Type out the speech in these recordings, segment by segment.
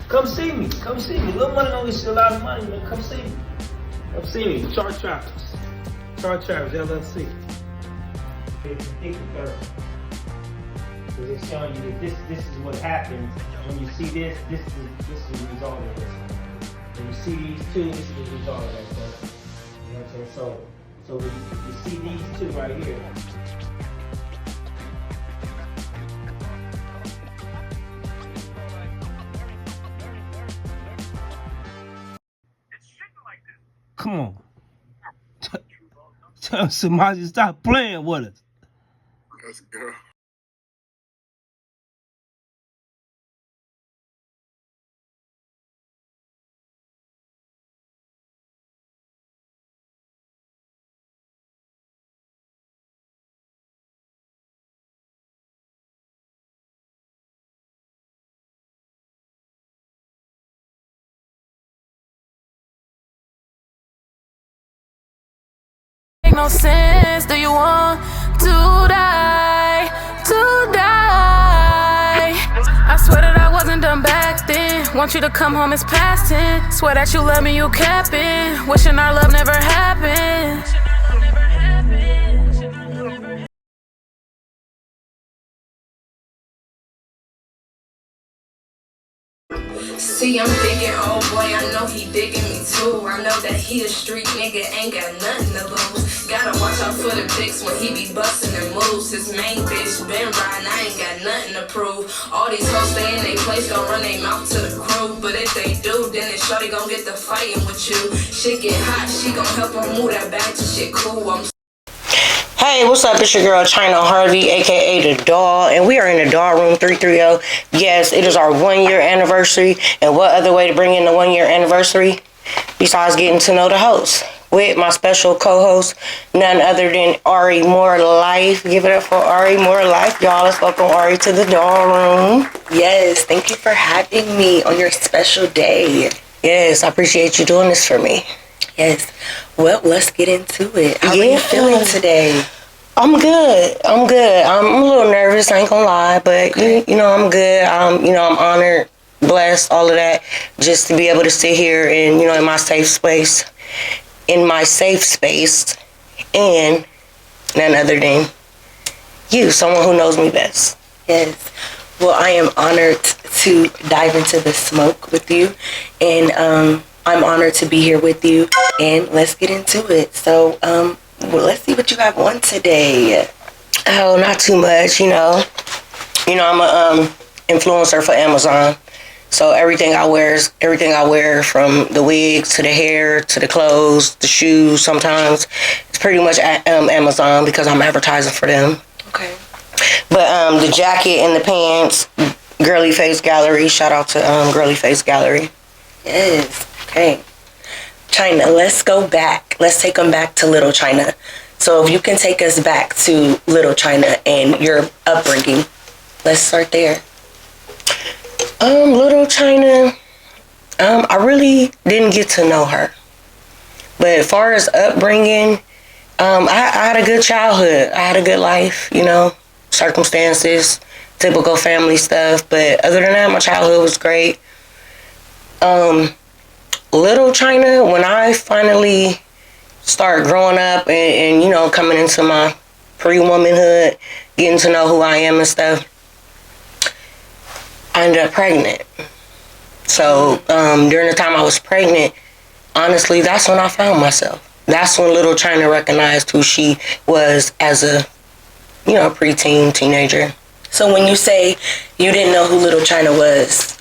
Come see me. Come see me. Little money don't get you a lot of money, man. Come see me. Come see me. Char Trappers. Char Trappers, LLC. Because it's showing you that this is what happens when you see this. This is the result of this. When you see these two, this is the result of that stuff. You know what I'm saying? So when you see these two right here. Come on. Tell Samaji stop playing with us. Let's go. No sense, do you want to die? To die? I swear that I wasn't done back then. Want you to come home, it's past 10. Swear that you love me, you capping. Wishing our love never happened. See, I'm thinking, oh boy, I know he digging me too. I know that he a street nigga, ain't got nothing to lose. Gotta watch out for the pics when he be busting and moves. His main bitch been riding, I ain't got nothing to prove. All these hoes stay in they place, don't run they mouth to the crew. But if they do, then it's shorty gon' get the fighting with you. Shit get hot, she gon' help him move that back to shit cool. Hey, what's up? It's your girl, China Harvey, aka The Doll, and we are in the Thadollroom330. Yes, it is our 1 year anniversary, and what other way to bring in the 1 year anniversary besides getting to know the host with my special co-host, none other than Ari More Life. Give it up for Ari More Life, y'all. Let's welcome Ari to the Doll Room. Yes, thank you for having me on your special day. Yes, I appreciate you doing this for me. Yes. Well, let's get into it. How are you feeling today? I'm good. I'm a little nervous, I ain't gonna lie, but you know, I'm good. I'm honored, blessed, all of that, just to be able to sit here and, in my safe space, and none other than you, someone who knows me best. Yes. Well, I am honored to dive into the smoke with you, and I'm honored to be here with you, and let's get into it. So, well, let's see what you have on today. Oh, not too much, I'm a influencer for Amazon. So everything I wear from the wigs to the hair to the clothes, the shoes. Sometimes it's pretty much Amazon because I'm advertising for them. Okay. But the jacket and the pants, Girly Face Gallery. Shout out to Girly Face Gallery. Yes. Okay. China, let's go back. Let's take them back to Little China. So if you can take us back to Little China and your upbringing, let's start there. Little China, I really didn't get to know her. But as far as upbringing, I had a good childhood. I had a good life, circumstances, typical family stuff. But other than that, my childhood was great. Little China, when I finally started growing up and coming into my pre-womanhood, getting to know who I am and stuff, I ended up pregnant. So during the time I was pregnant, honestly, that's when I found myself. That's when Little China recognized who she was as a, preteen, teenager. So when you say you didn't know who Little China was,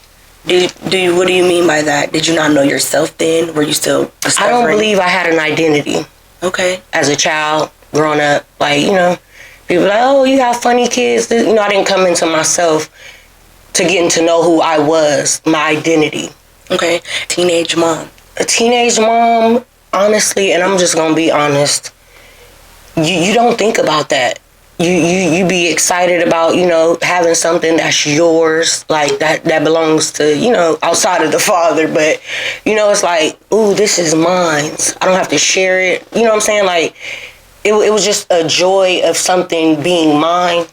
what do you mean by that? Did you not know yourself then? Were you still discovering? I don't believe I had an identity. Okay. As a child, growing up, people like, oh, you have funny kids. I didn't come into myself to getting to know who I was, my identity. Okay. Teenage mom. A teenage mom, honestly, and I'm just going to be honest, you don't think about that. You be excited about, having something that's yours, like that belongs to, outside of the father. But, it's like, ooh, this is mine. I don't have to share it. You know what I'm saying? Like, it was just a joy of something being mine.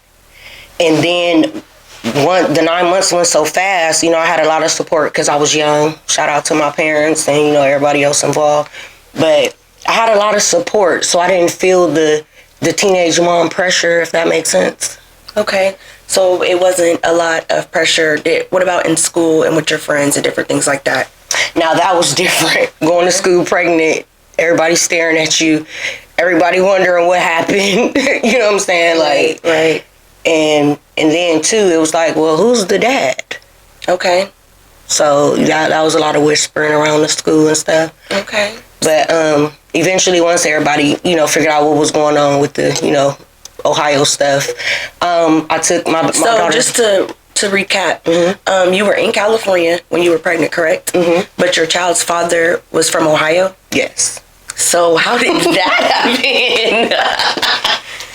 And then the 9 months went so fast. You know, I had a lot of support because I was young. Shout out to my parents and, you know, everybody else involved. But I had a lot of support, so I didn't feel the teenage mom pressure, if that makes sense. Okay. So it wasn't a lot of pressure. What about in school and with your friends and different things like that? Now, that was different. Going to school pregnant, everybody staring at you, everybody wondering what happened. You know what I'm saying? Like, right. And then, too, it was like, well, who's the dad? Okay. So that was a lot of whispering around the school and stuff. Okay. But eventually, once everybody, you know, figured out what was going on with the, you know, Ohio stuff, I took my daughter. Just to recap, you were in California when you were pregnant, correct? Mm-hmm. But your child's father was from Ohio? Yes. So how did that happen?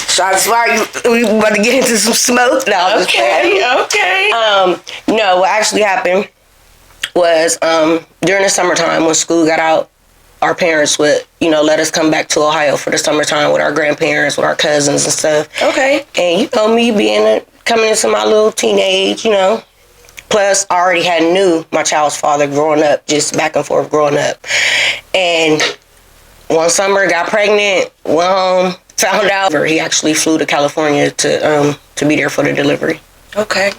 Shots fired. We about to get into some smoke now. Okay. No, what actually happened was during the summertime when school got out, our parents would, you know, let us come back to Ohio for the summertime with our grandparents, with our cousins and stuff. Okay. And, you know, me coming into my little teenage, you know. Plus, I already knew my child's father growing up, just back and forth growing up. And one summer, got pregnant, went home, found out he actually flew to California to be there for the delivery. Okay.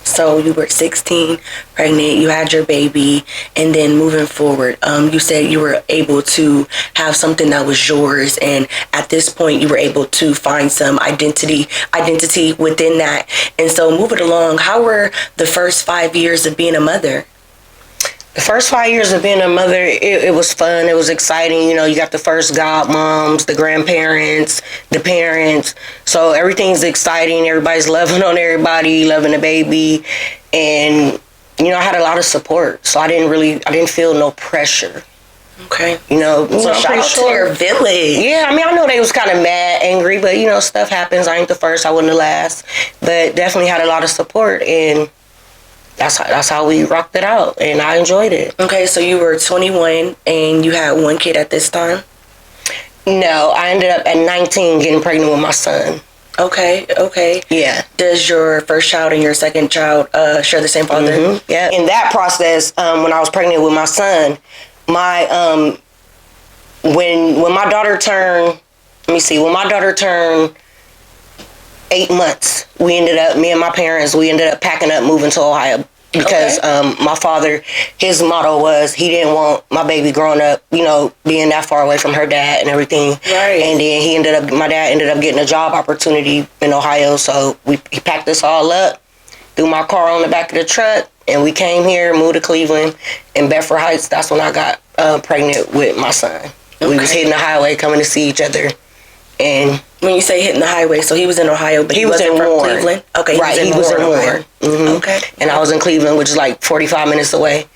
So you were 16, pregnant, you had your baby, and then moving forward, you said you were able to have something that was yours, and at this point you were able to find some identity within that. And so moving along, how were the first 5 years of being a mother? The first 5 years of being a mother, it was fun. It was exciting. You know, you got the first godmoms, the grandparents, the parents. So everything's exciting. Everybody's loving on everybody, loving the baby. And, you know, I had a lot of support. So I didn't feel no pressure. Okay. You know, so shout out to your village. Yeah, I mean, I know they was kind of mad, angry, but, you know, stuff happens. I ain't the first. I wasn't the last. But definitely had a lot of support. And that's how we rocked it out, and I enjoyed it. Okay, so you were 21, and you had one kid at this time? No, I ended up at 19 getting pregnant with my son. Okay. Yeah. Does your first child and your second child share the same father? Mm-hmm. Yeah. In that process, when I was pregnant with my son, my when my daughter turned 8 months, me and my parents, we ended up packing up, moving to Ohio because my father, his motto was he didn't want my baby growing up, you know, being that far away from her dad and everything. Right. And then my dad ended up getting a job opportunity in Ohio, so he packed us all up, threw my car on the back of the truck, and we came here, moved to Cleveland, in Bedford Heights. That's when I got pregnant with my son. Okay. We was hitting the highway, coming to see each other. And when you say hitting the highway, so he was in Ohio, but he wasn't from Warren. Cleveland? Okay, right, he was in Warren. Mm-hmm. Okay. And I was in Cleveland, which is like 45 minutes away.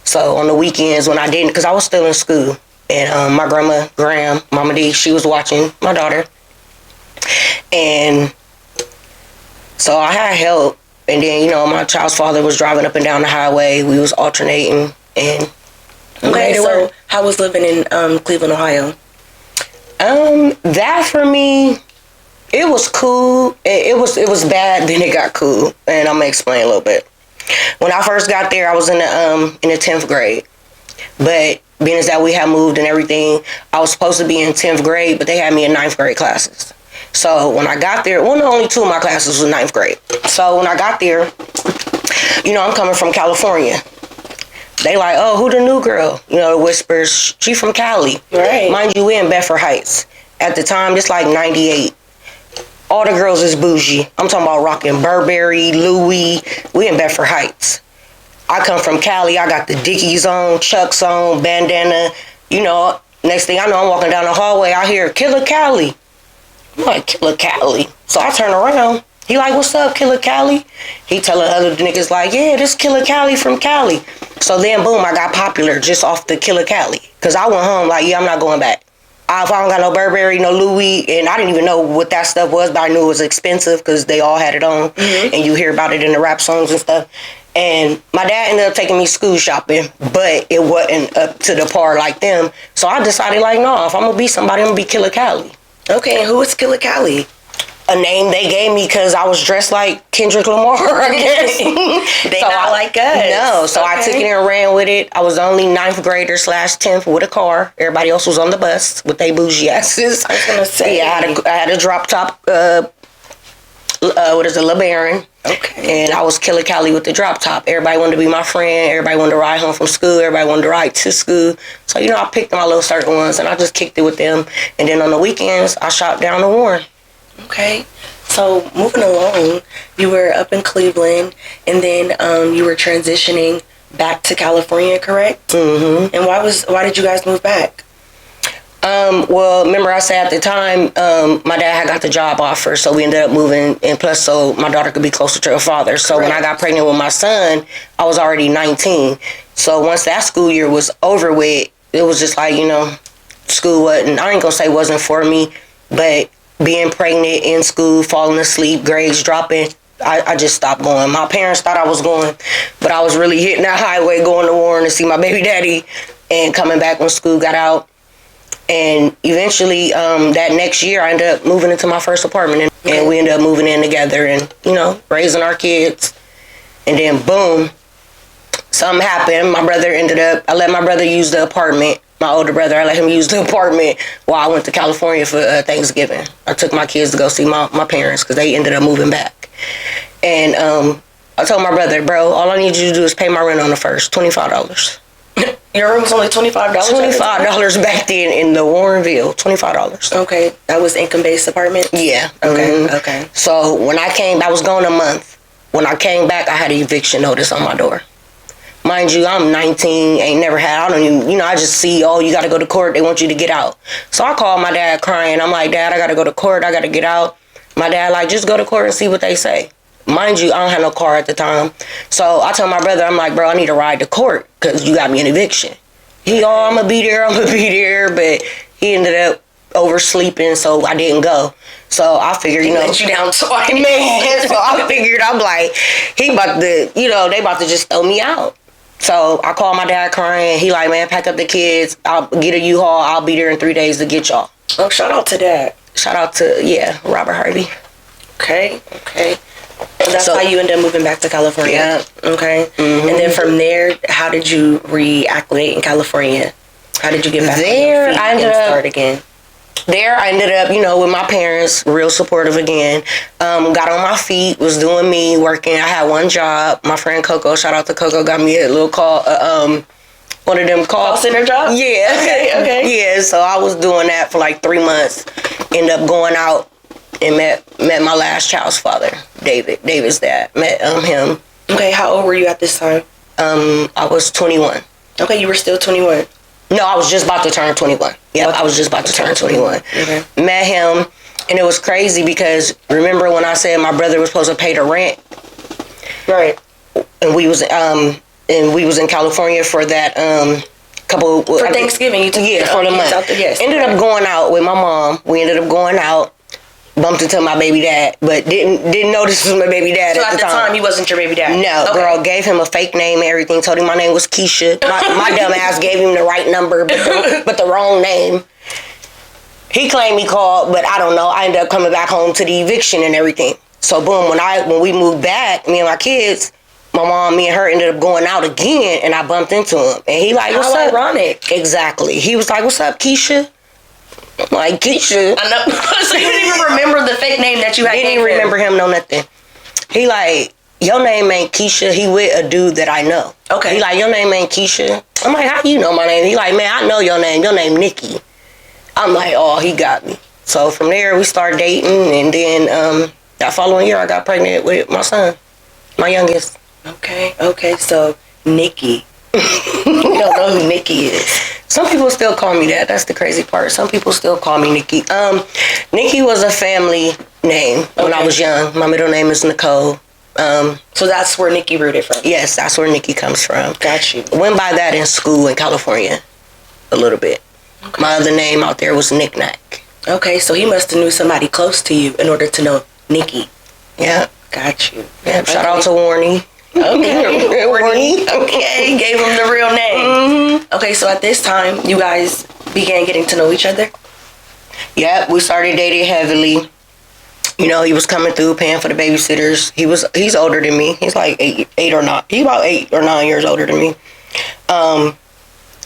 So on the weekends when I didn't, because I was still in school, and my Mama D, she was watching my daughter. And so I had help. And then, you know, my child's father was driving up and down the highway. We was alternating. And okay, so how was living in Cleveland, Ohio? That for me, it was cool. It was bad, then it got cool, and I'm gonna explain a little bit. When I first got there, I was in the 10th grade, but being as that we had moved and everything, I was supposed to be in 10th grade, but they had me in 9th grade classes. So when I got there, only 2 of my classes was 9th grade. So when I got there, you know, I'm coming from California. They like, oh, who the new girl? You know, the whispers, she from Cali. Right. Mind you, we in Bedford Heights. At the time, it's like 98. All the girls is bougie. I'm talking about rocking Burberry, Louis. We in Bedford Heights. I come from Cali. I got the Dickies on, Chucks on, bandana. You know, next thing I know, I'm walking down the hallway. I hear, Killer Cali. I'm like, Killer Cali. So I turn around. He like, what's up, Killer Cali? He telling other niggas like, yeah, this Killer Cali from Cali. So then, boom, I got popular just off the Killer Cali. Because I went home like, yeah, I'm not going back. If I don't got no Burberry, no Louis, and I didn't even know what that stuff was, but I knew it was expensive because they all had it on. Mm-hmm. And you hear about it in the rap songs and stuff. And my dad ended up taking me school shopping, but it wasn't up to the par like them. So I decided like, no, if I'm going to be somebody, I'm going to be Killer Cali. Okay, and who is Killer Cali? a name they gave me because I was dressed like Kendrick Lamar, I guess. They not like us. No, so I took it and ran with it. I was only 9th grader / 10th with a car. Everybody else was on the bus with their bougie asses. I was gonna say, yeah, I had a drop top. LeBaron. Okay. And I was Killer Cali with the drop top. Everybody wanted to be my friend. Everybody wanted to ride home from school. Everybody wanted to ride to school. So I picked my little certain ones and I just kicked it with them. And then on the weekends, I shot down to Warren. Okay. So moving along, you were up in Cleveland, and then you were transitioning back to California, correct? Mm-hmm. And why did you guys move back? Well, remember I said at the time, my dad had got the job offer, so we ended up moving, and plus so my daughter could be closer to her father. So when I got pregnant with my son, I was already 19. So once that school year was over with, it was just like, school wasn't, I ain't gonna say wasn't for me, but being pregnant in school, falling asleep, grades dropping, I just stopped going. My parents thought I was going, but I was really hitting that highway going to Warren to see my baby daddy and coming back when school got out. And eventually, that next year, I ended up moving into my first apartment. And we ended up moving in together and, raising our kids. And then, boom, something happened. I let my brother use the apartment. My older brother, I let him use the apartment while I went to California for Thanksgiving. I took my kids to go see my parents because they ended up moving back. And I told my brother, bro, all I need you to do is pay my rent on the first, $25. Your room was only $25? $25 back then in the Warrenville, $25. Okay, that was income-based apartment? Yeah. Okay, okay. So when I came, I was gone a month. When I came back, I had an eviction notice on my door. Mind you, I'm 19, ain't never had, I don't even, I just see, you got to go to court, they want you to get out. So I called my dad crying. I'm like, Dad, I got to go to court, I got to get out. My dad like, just go to court and see what they say. Mind you, I don't have no car at the time. So I told my brother, I'm like, bro, I need to ride to court because you got me an eviction. I'm going to be there. But he ended up oversleeping, so I didn't go. So I figured, let you down twice. Man, so I figured, I'm like, he about to, they about to just throw me out. So I called my dad crying. He like, man, pack up the kids. I'll get a U-Haul. I'll be there in 3 days to get y'all. Oh, shout out to Dad. Shout out to, Robert Harvey. Okay. So that's how you ended up moving back to California. Yeah. Okay. Mm-hmm. And then from there, how did you reacclimate in California? How did you get back there, on your feet and start again? There, I ended up, with my parents, real supportive again. Got on my feet, was doing me, working. I had one job. My friend Coco, shout out to Coco, got me a little call, one of them call center jobs? Yeah. Okay. Yeah, so I was doing that for like 3 months. Ended up going out and met my last child's father, David's dad. Met him. Okay, how old were you at this time? I was 21. Okay, you were still 21. No, I was just about to turn 21. Yeah, okay. I was just about to turn 21. Okay. Met him, and it was crazy because remember when I said my brother was supposed to pay the rent? Right. And we was in California for that couple for Thanksgiving. You took for the month. Yes. Ended up going out with my mom. We ended up going out. Bumped into my baby dad, but didn't know this was my baby dad. So at the time, he wasn't your baby dad? No, okay. Girl, gave him a fake name and everything, told him my name was Keisha. My dumb ass gave him the right number, but the wrong name. He claimed he called, but I don't know. I ended up coming back home to the eviction and everything. So boom, when we moved back, me and my kids, my mom, me and her ended up going out again, and I bumped into him. And he like, what's up? Ironic. Exactly. He was like, what's up, Keisha? I'm like, Keisha. I know. So you didn't even remember the fake name that you had? Didn't even remember him, no nothing. He like, your name ain't Keisha. He with a dude that I know. Okay. He like, your name ain't Keisha. I'm like, how you know my name? He like, man, I know your name. Your name Nikki. I'm like, oh, he got me. So from there, we started dating, and then that following year, I got pregnant with my son, my youngest. Okay. So Nikki. You don't know who Nikki is. Some people still call me that. That's the crazy part. Some people still call me Nikki. Nikki was a family name when I was young. My middle name is Nicole. So that's where Nikki rooted from? Yes, that's where Nikki comes from. Got you. Went by that in school in California a little bit. Okay. My other name out there was Nick Nack. Okay, so he must have knew somebody close to you in order to know Nikki. Yeah. Got you. Yeah, shout out to Warnie. Okay. Warnie. Okay, gave him the real name. Mm-hmm. Okay, so at this time, you guys began getting to know each other? Yep, we started dating heavily. You know, he was coming through paying for the babysitters. He's older than me. He's like eight or nine. He's about 8 or 9 years older than me.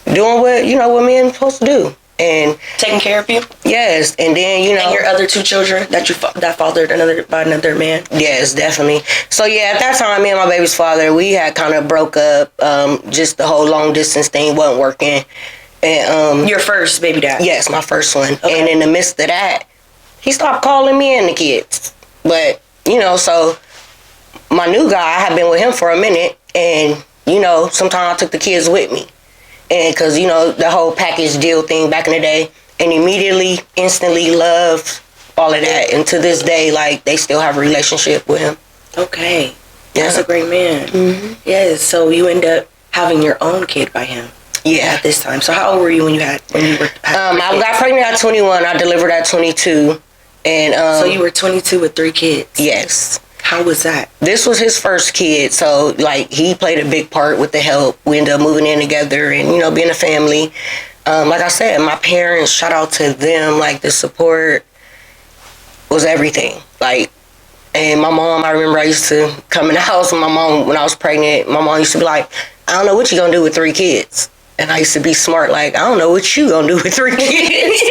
Doing what men supposed to do. And taking care of you. Yes, and then and your other 2 children that fathered by another man. Yes, definitely. So yeah, at that time, me and my baby's father, we had kind of broke up. Just the whole long distance thing wasn't working. And your first baby dad. Yes, my first one. Okay. And in the midst of that, he stopped calling me and the kids. But so my new guy, I had been with him for a minute, and sometimes I took the kids with me. And because, the whole package deal thing back in the day, and immediately, instantly loved all of that. And to this day, like, they still have a relationship with him. Okay. Yeah. That's a great man. Mm-hmm. Yes. So you end up having your own kid by him. Yeah. At this time. So how old were you when you were? I got pregnant at 21. I delivered at 22. And so you were 22 with 3 kids. Yes. How was that? This was his first kid, so like he played a big part with the help. We ended up moving in together and being a family. Like I said, my parents, shout out to them. Like the support was everything. Like, and my mom, I remember I used to come in the house with my mom when I was pregnant. My mom used to be like, "I don't know what you gonna do with 3 kids," and I used to be smart, like, "I don't know what you gonna do with 3 kids."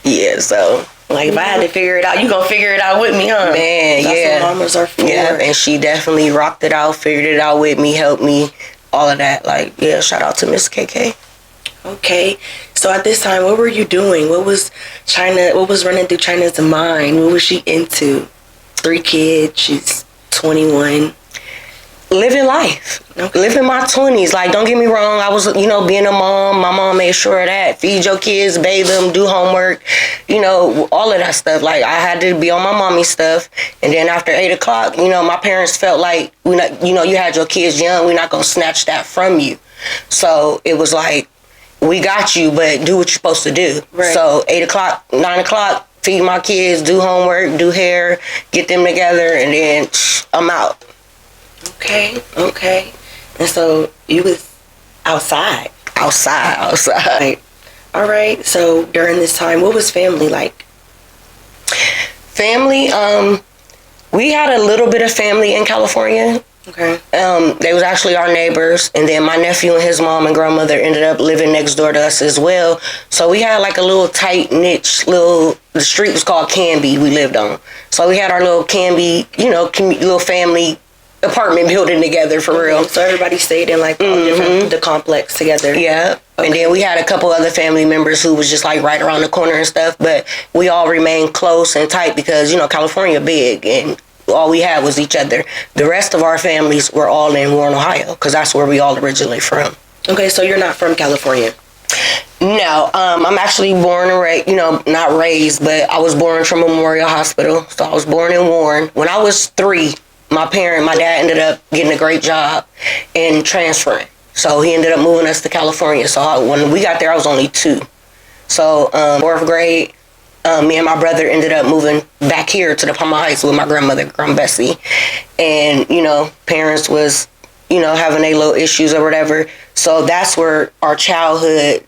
Yeah, so. Like, if I had to figure it out, you gonna figure it out with me, huh? Man, That's yeah. what mamas are for. Yeah, and she definitely rocked it out, figured it out with me, helped me, all of that. Like, yeah, shout out to Miss KK. Okay. So at this time, what were you doing? What was running through China's mind? What was she into? 3 kids, she's 21. Living life. Okay. Living my 20s. Like, don't get me wrong, I was, being a mom. My mom made sure of that. Feed your kids, bathe them, do homework, all of that stuff. Like, I had to be on my mommy stuff. And then after 8 o'clock, my parents felt like, you had your kids young. We're not going to snatch that from you. So it was like, we got you, but do what you're supposed to do. Right. So 8 o'clock, 9 o'clock, feed my kids, do homework, do hair, get them together, and then I'm out. Okay. And so you was outside. Outside. All right. So during this time, what was family like? Family, we had a little bit of family in California. Okay. They was actually our neighbors, and then my nephew and his mom and grandmother ended up living next door to us as well. So we had like a little tight niche the street was called Canby we lived on. So we had our little Canby, little family apartment building together for real. So everybody stayed in like the complex together. Yeah. Okay. And then we had a couple other family members who was just like right around the corner and stuff, but we all remained close and tight because, California big and all we had was each other. The rest of our families were all in Warren, Ohio, because that's where we all originally from. Okay, so you're not from California? No, I'm actually born and raised, not raised, but I was born from Memorial Hospital. So I was born in Warren. When I was 3, my dad ended up getting a great job and transferring. So he ended up moving us to California. So when we got there, I was only 2. So 4th grade, me and my brother ended up moving back here to the Palmer Heights with my grandmother, Grandma Bessie. And, parents was, having their little issues or whatever. So that's where our childhood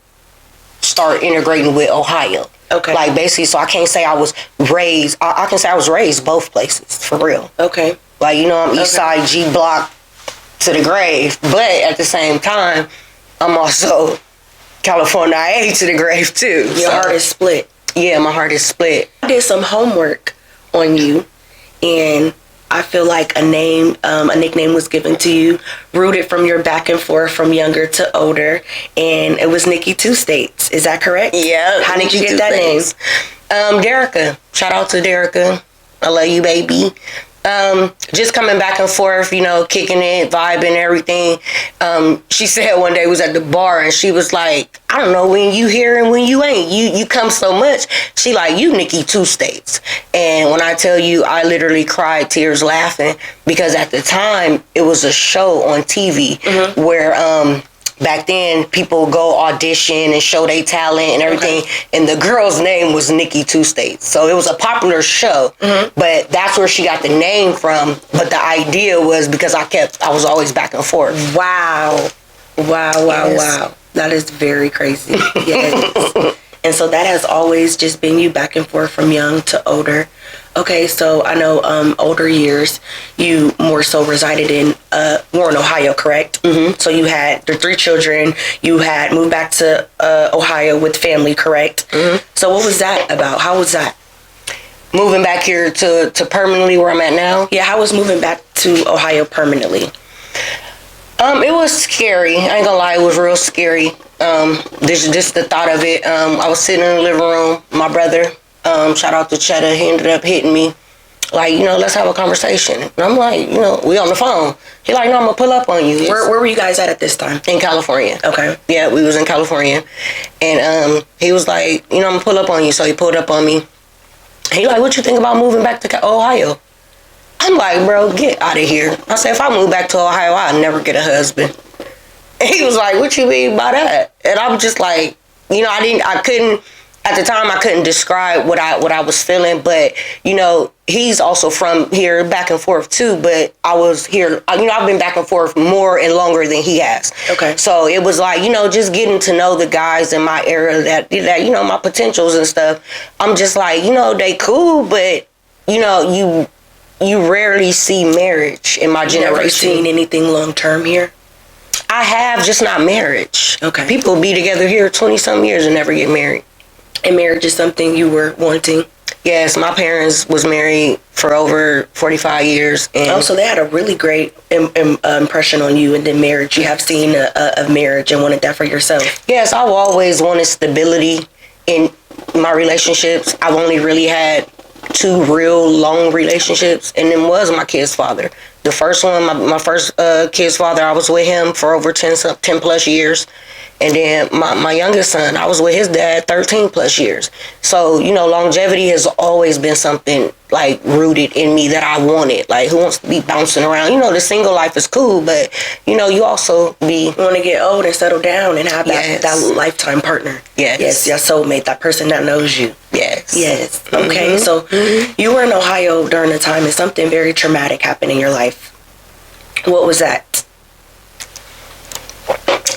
started integrating with Ohio. Okay. Like, basically, so I can't say I was raised. I can say I was raised both places, for real. Okay. Like, I'm East Side G Block to the grave. But at the same time, I'm also California IA to the grave, too. Your heart is split. Yeah, my heart is split. I did some homework on you, and I feel like a nickname was given to you, rooted from your back and forth from younger to older, and it was Nikki Two States. Is that correct? Yeah. How did you get that name? Derica. Shout out to Derica. I love you, baby. Just coming back and forth, kicking it, vibing, everything. She said one day was at the bar and she was like, I don't know when you here and when you ain't. You come so much. She like, you Nikki Two States. And when I tell you, I literally cried tears laughing because at the time it was a show on TV where back then people go audition and show their talent and everything. Okay. And the girl's name was Nikki Two States. So it was a popular show, but that's where she got the name from. But the idea was because I was always back and forth. Wow. That is very crazy. Yes. And so that has always just been you back and forth from young to older. Okay, so I know older years, you more so resided in Warren, Ohio, correct? Mm-hmm. So you had the 3 children. You had moved back to Ohio with family, correct? Mm-hmm. So what was that about? How was that? Moving back here to permanently where I'm at now? Yeah, how was moving back to Ohio permanently? It was scary. I ain't gonna lie, it was real scary. Just the thought of it. I was sitting in the living room. My brother, shout out to Cheddar, he ended up hitting me. Like, let's have a conversation. And I'm like, we on the phone. He like, no, I'm gonna pull up on you. Where were you guys at this time? In California. Okay. Yeah, we was in California. And he was like, I'm gonna pull up on you. So he pulled up on me. He like, what you think about moving back to Ohio? I'm like, bro, get out of here. I said, if I move back to Ohio, I'll never get a husband. And he was like, what you mean by that? And I'm just like, I couldn't, at the time, I couldn't describe what I was feeling. But, he's also from here, back and forth too. But I was here, I've been back and forth more and longer than he has. Okay. So it was like, just getting to know the guys in my era that my potentials and stuff. I'm just like, they cool, but, you rarely see marriage in my generation. Never seen anything long term here? I have, just not marriage. Okay. People be together here 20-some years and never get married. And marriage is something you were wanting? Yes, my parents was married for over 45 years. And so they had a really great impression on you, and then marriage. You have seen a marriage and wanted that for yourself. Yes, I've always wanted stability in my relationships. I've only really had 2 real long relationships, and then was my kid's father. The first one, my first kid's father, I was with him for over 10 plus years. And then my youngest son, I was with his dad 13 plus years. So, longevity has always been something like rooted in me that I wanted. Like, who wants to be bouncing around? The single life is cool, but, you want to get old and settle down and have that lifetime partner. Yes. Yes, your soulmate, that person that knows you. Yes. Yes. Okay, so you were in Ohio during the time and something very traumatic happened in your life. What was that?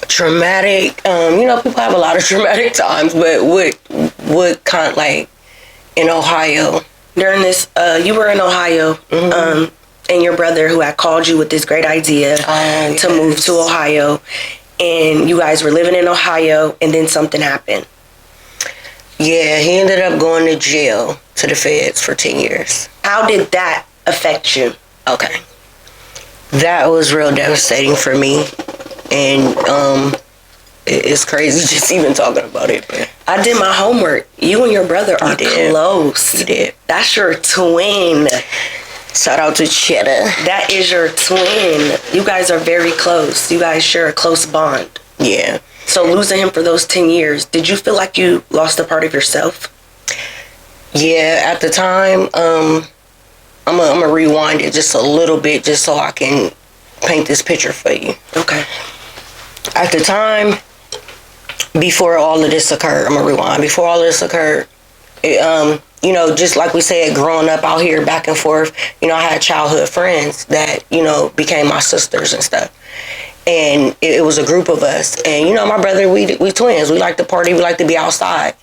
Traumatic, people have a lot of traumatic times, but what kind of, like, in Ohio? During this, you were in Ohio, and your brother who had called you with this great idea to move to Ohio, and you guys were living in Ohio, and then something happened. Yeah, he ended up going to jail, to the feds, for 10 years. How did that affect you? Okay. That was real devastating for me. And it's crazy just even talking about it. But I did my homework. You and your brother are close. You did. That's your twin. Shout out to Cheddar. That is your twin. You guys are very close. You guys share a close bond. Yeah. So losing him for those 10 years, did you feel like you lost a part of yourself? Yeah, at the time, I'm gonna rewind it just a little bit just so I can paint this picture for you. Okay. At the time, before all of this occurred, I'm gonna rewind. Before all of this occurred, just like we said, growing up out here back and forth, I had childhood friends that, became my sisters and stuff. And it was a group of us. And, my brother, we twins. We like to party. We like to be outside.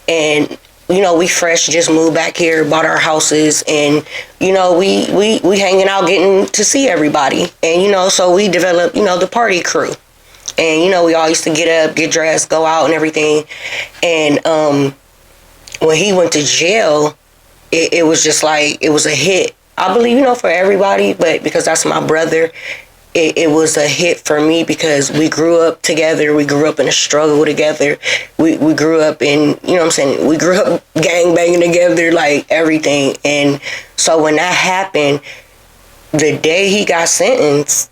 And, we fresh just moved back here, bought our houses, and, we hanging out, getting to see everybody. And, so we developed, the party crew. And, we all used to get up, get dressed, go out and everything. And when he went to jail, it was just like, it was a hit. I believe, for everybody, but because that's my brother, it was a hit for me because we grew up together. We grew up in a struggle together. We grew up in, we grew up gang banging together, like everything. And so when that happened, the day he got sentenced,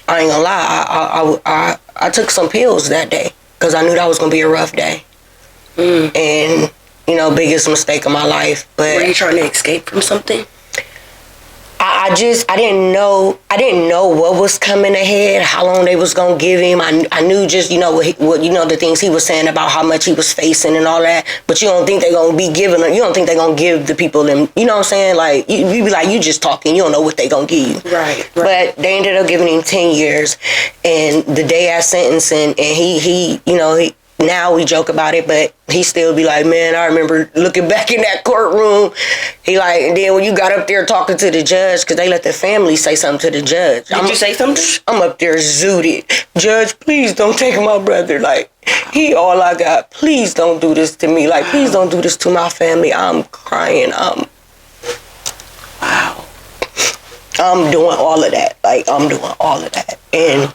I ain't gonna lie, I took some pills that day because I knew that was gonna be a rough day. And, biggest mistake of my life. But were you trying to escape from something? I didn't know what was coming ahead, how long they was gonna give him. I knew just the things he was saying about how much he was facing and all that. But you don't think they're gonna be giving them. You don't think they're gonna give the people them. You know what I'm saying? Like you be like, you just talking. You don't know what they gonna give you. Right. But they ended up giving him 10 years, and the day I sentencing, and he now we joke about it, but he still be like, man, I remember looking back in that courtroom. He like, and then when you got up there talking to the judge, because they let the family say something to the judge. Did you say something? I'm up there zooted. Judge, please don't take my brother. Like, he all I got. Please don't do this to me. Like, please don't do this to my family. I'm crying. Wow. I'm doing all of that. Like, I'm doing all of that. And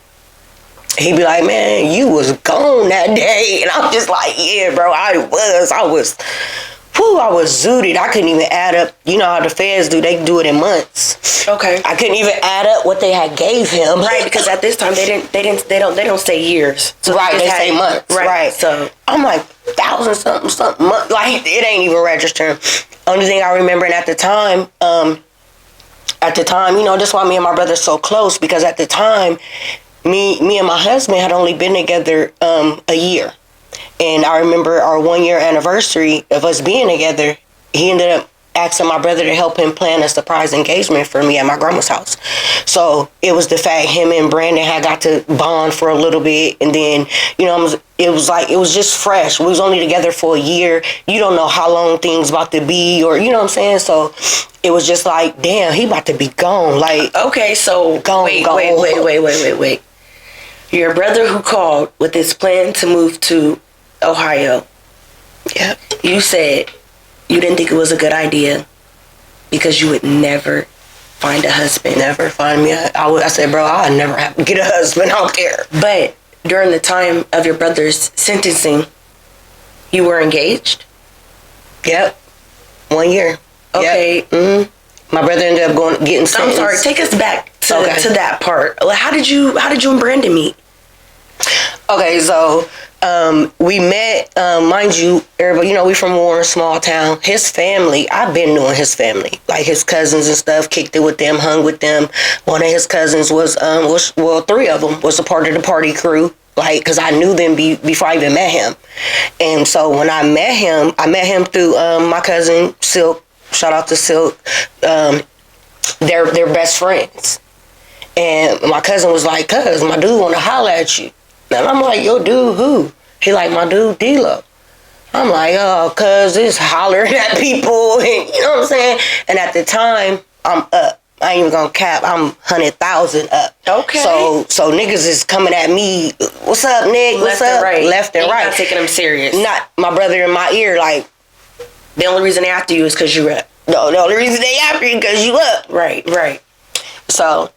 he be like, man, you was gone that day. And I'm just like, yeah, bro, I was zooted. I couldn't even add up. You know how the feds do, they do it in months. Okay. I couldn't even add up what they had gave him. Right, because at this time they don't say years. So right, they say months. Right. So I'm like 1,000 something months. Like, it ain't even registering. Only thing I remember at the time, you know, that's why me and my brother so close, because at the time, me and my husband had only been together a year. And I remember our 1 year anniversary of us being together, he ended up asking my brother to help him plan a surprise engagement for me at my grandma's house. So it was the fact him and Brandon had got to bond for a little bit. And then, you know, it was just fresh. We was only together for a year. You don't know how long things about to be, or, you know what I'm saying? So it was just like, damn, he about to be gone. Like, okay, so wait. Your brother who called with his plan to move to Ohio. Yeah. You said you didn't think it was a good idea because you would never find a husband. Never find me. I said, bro, I'll never have to get a husband out there. But during the time of your brother's sentencing, you were engaged? Yep. 1 year. Okay. Yep. Mm-hmm. My brother ended up getting sentenced. I'm sorry. Take us back to that part. How did you and Brandon meet? Okay, so we met, mind you, everybody, you know, we from Warren, small town. His family, I've been knowing his family, like his cousins and stuff, kicked it with them, hung with them. One of his cousins was 3 of them was a part of the party crew, like, because I knew them before I even met him. And so when I met him through my cousin, Silk. Shout out to Silk. They're best friends. And my cousin was like, cuz, my dude want to holler at you. And I'm like, yo, dude, who? He like, my dude, D-Lo. I'm like, oh, cuz, it's hollering at people. And, you know what I'm saying? And at the time, I'm up. I ain't even gonna cap. I'm 100,000 up. Okay. So niggas is coming at me. What's up, Nick? What's up? Left and right. Not taking them serious. Not my brother in my ear. Like, the only reason they after you is because you're up. No, the only reason they after you because you up. Right. So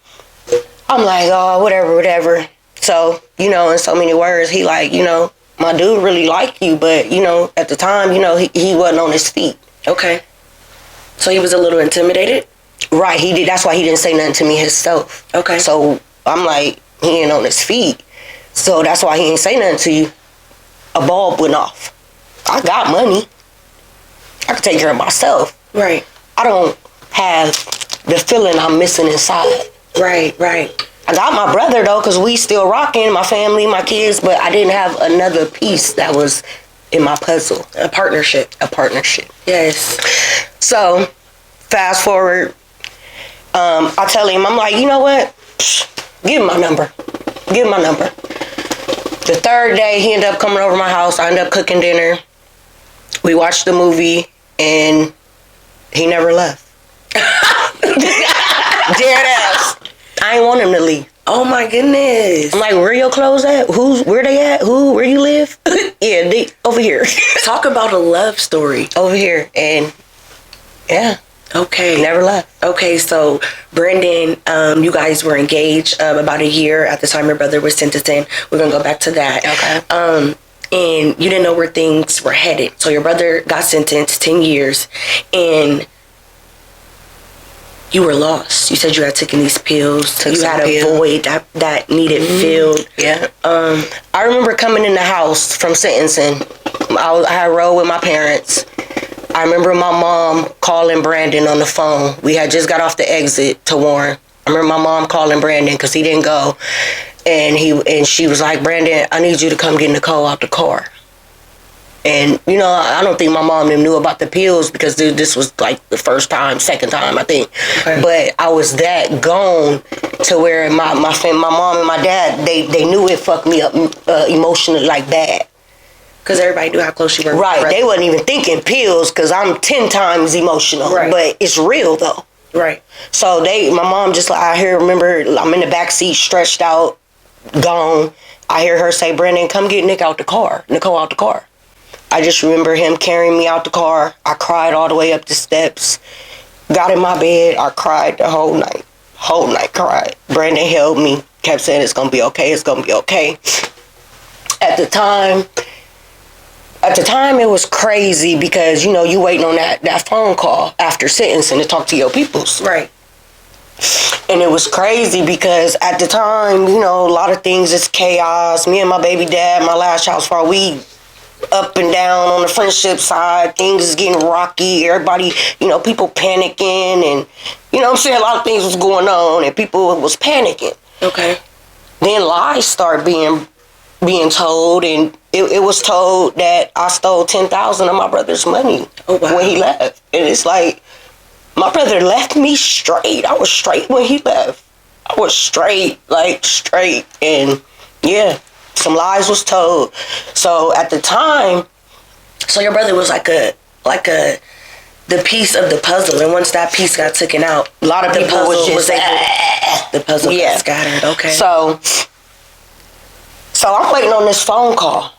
I'm like, oh, whatever. So, you know, in so many words, he like, you know, my dude really like you, but, you know, at the time, you know, he wasn't on his feet. Okay. So he was a little intimidated? Right, he did. That's why he didn't say nothing to me himself. Okay. So I'm like, he ain't on his feet. So that's why he ain't say nothing to you. A bulb went off. I got money. I can take care of myself. Right. I don't have the feeling I'm missing inside. Right. I got my brother, though, because we still rocking, my family, my kids, but I didn't have another piece that was in my puzzle. A partnership. Yes. So, fast forward, I tell him, I'm like, you know what? Give him my number. The third day, he ended up coming over my house. I ended up cooking dinner. We watched the movie, and he never left. Dead ass. I ain't want him to leave. Oh my goodness. I'm like, where your clothes at? Where they at? Where you live? Yeah, they over here. Talk about a love story. Over here. And yeah. Okay. Never left. Okay, so Brandon, you guys were engaged about a year at the time your brother was sentencing. We're gonna go back to that. Okay. And you didn't know where things were headed. So your brother got sentenced 10 years and you were lost. You said you had taken these pills. You had a void that needed filled. Yeah. I remember coming in the house from sentencing. I had rode with my parents. I remember my mom calling Brandon on the phone. We had just got off the exit to Warren. I remember my mom calling Brandon because he didn't go. And she was like, Brandon, I need you to come get Nicole out the car. And, you know, I don't think my mom even knew about the pills because this was like the second time, I think. Okay. But I was that gone to where my mom and my dad, they knew it fucked me up emotionally like bad. Because everybody knew how close you were. Right. They wasn't even thinking pills because I'm 10 times emotional. Right. But it's real though. Right. So my mom just like, I remember I'm in the back seat, stretched out, gone. I hear her say, Brandon, come get Nicole out the car. I just remember him carrying me out the car. I cried all the way up the steps. Got in my bed. I cried the whole night. Cried. Brandon held me, kept saying it's gonna be okay. At the time, it was crazy because, you waiting on that phone call after sentencing to talk to your peoples. Right. And it was crazy because at the time, a lot of things is chaos. Me and my baby dad, my last child's father, we up and down on the friendship side. Things is getting rocky. Everybody, people panicking and, I'm saying, a lot of things was going on and people was panicking. Okay. Then lies start being told, and it was told that I stole $10,000 of my brother's money when he left. And it's like, my brother left me straight. I was straight when he left. I was straight. And yeah, some lies was told. So at the time, so your brother was like the piece of the puzzle, and once that piece got taken out, a lot of people was just the puzzle got scattered. Okay. So I'm waiting on this phone call.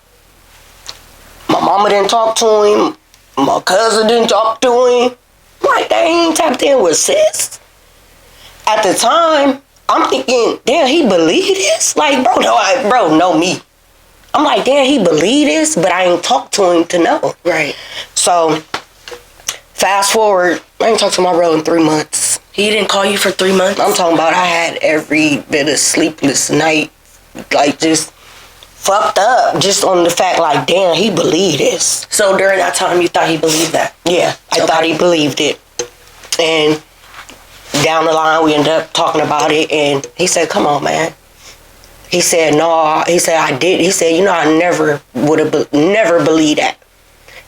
My mama didn't talk to him. My cousin didn't talk to him. Like, they ain't tapped in with sis. At the time, I'm thinking, damn, he believe this? Like, bro, know me. I'm like, damn, he believe this, but I ain't talked to him to know. Right. So, fast forward, I ain't talked to my bro in 3 months. He didn't call you for 3 months? I'm talking about I had every bit of sleepless night, like, just fucked up, just on the fact, like, damn, he believed this. So during that time, you thought he believed that? Yeah, I thought he believed it. And down the line, we ended up talking about it, and he said, come on, man. He said, no, he said, I did. He said, I never would have, never believed that.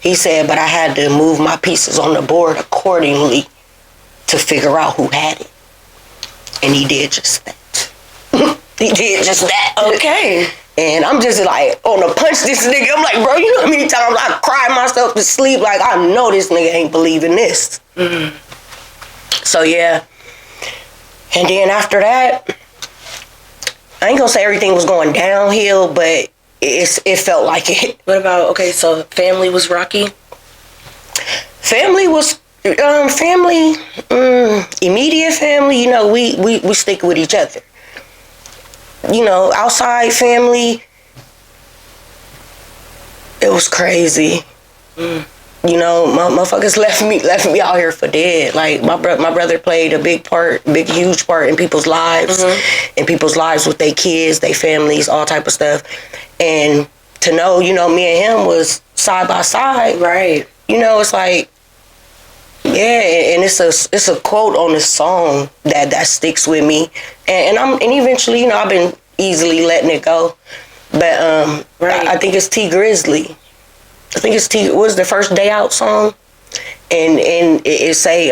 He said, but I had to move my pieces on the board accordingly to figure out who had it. And he did just that. He did just that. Okay. And I'm just like, on the punch this nigga. I'm like, bro, you know how many times I cried myself to sleep? Like, I know this nigga ain't believing this. Mm-hmm. So, yeah. And then after that, I ain't gonna say everything was going downhill, but it felt like it. What about, okay, so family was rocky? Family was, immediate family, we stick with each other. Outside family, it was crazy. Motherfuckers left me out here for dead. Like, my brother played a huge part in people's lives, in people's lives with their kids, their families, all type of stuff. And to know, me and him was side by side. Right. It's like, yeah, and it's a quote on this song that sticks with me, and eventually, I've been easily letting it go, but right. I think it's T Grizzly. I think it's T. What was the First Day Out song, and it say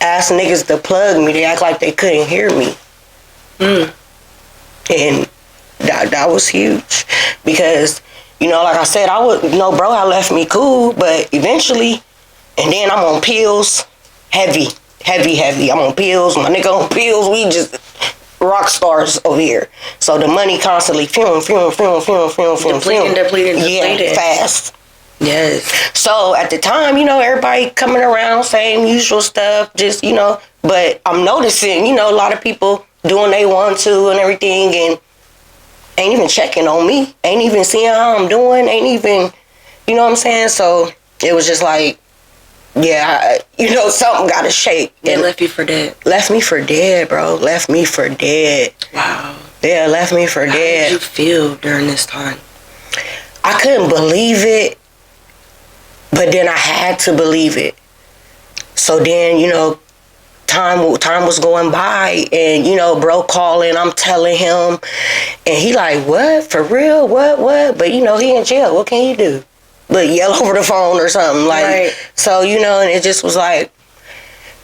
ask niggas to plug me. They act like they couldn't hear me, and that was huge because. Like I said, bro, I left me cool, but eventually, and then I'm on pills, heavy. I'm on pills, my nigga on pills, we just rock stars over here. So the money constantly depleting. Yeah, fast. Yes. So at the time, everybody coming around, same usual stuff, just, but I'm noticing, a lot of people doing they want to and everything, and ain't even checking on me, ain't even seeing how I'm doing, ain't even, you know what I'm saying? So it was just like, yeah, something got to shake. They left you for dead. Left me for dead, bro. Left me for dead. Wow. Yeah, left me for dead. How did you feel during this time? I couldn't believe it, but then I had to believe it. So then, time was going by, and bro calling, I'm telling him, and he like, what, for real, what, but he in jail, what can he do but yell over the phone or something, like, right. So and it just was like,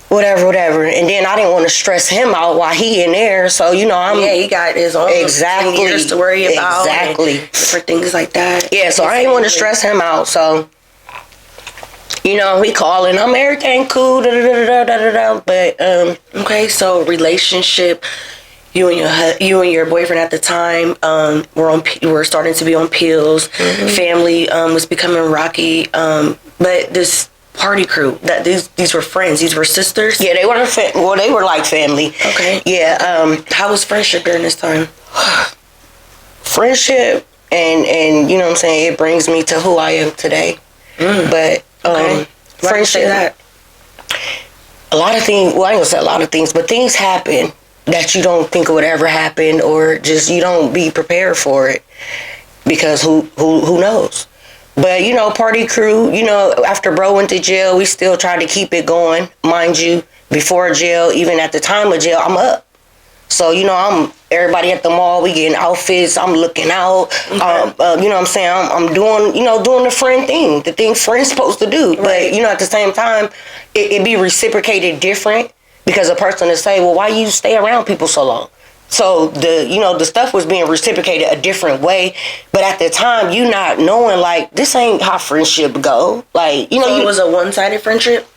whatever. And then I didn't want to stress him out while he in there. So, you know, he got his own years to worry about. Exactly. Different things like that. Yeah, so I didn't want to stress him out. So, you know, we calling, I'm everything cool, but, okay, so relationship, you and your boyfriend at the time were starting to be on pills. Mm-hmm. Family was becoming rocky. But this party crew, that these were friends, these were sisters. Yeah, they were like family. Okay. Yeah. How was friendship during this time? Friendship and you know what I'm saying, it brings me to who I am today. But friendship, that a lot of things. Well, I ain't gonna say a lot of things, but things happen that you don't think would ever happen, or just you don't be prepared for it because who knows. But you know, party crew. You know, after bro went to jail, we still tried to keep it going. Mind you, before jail, even at the time of jail, I'm up. So, you know, I'm everybody at the mall, we getting outfits, I'm looking out, you know what I'm saying, I'm doing the friend thing, the thing friends supposed to do. Right. But, you know, at the same time, it be reciprocated different because a person will say, well, why you stay around people so long? So, the stuff was being reciprocated a different way. But at the time, you not knowing, like, this ain't how friendship go. Like, you know. So it was a one-sided friendship?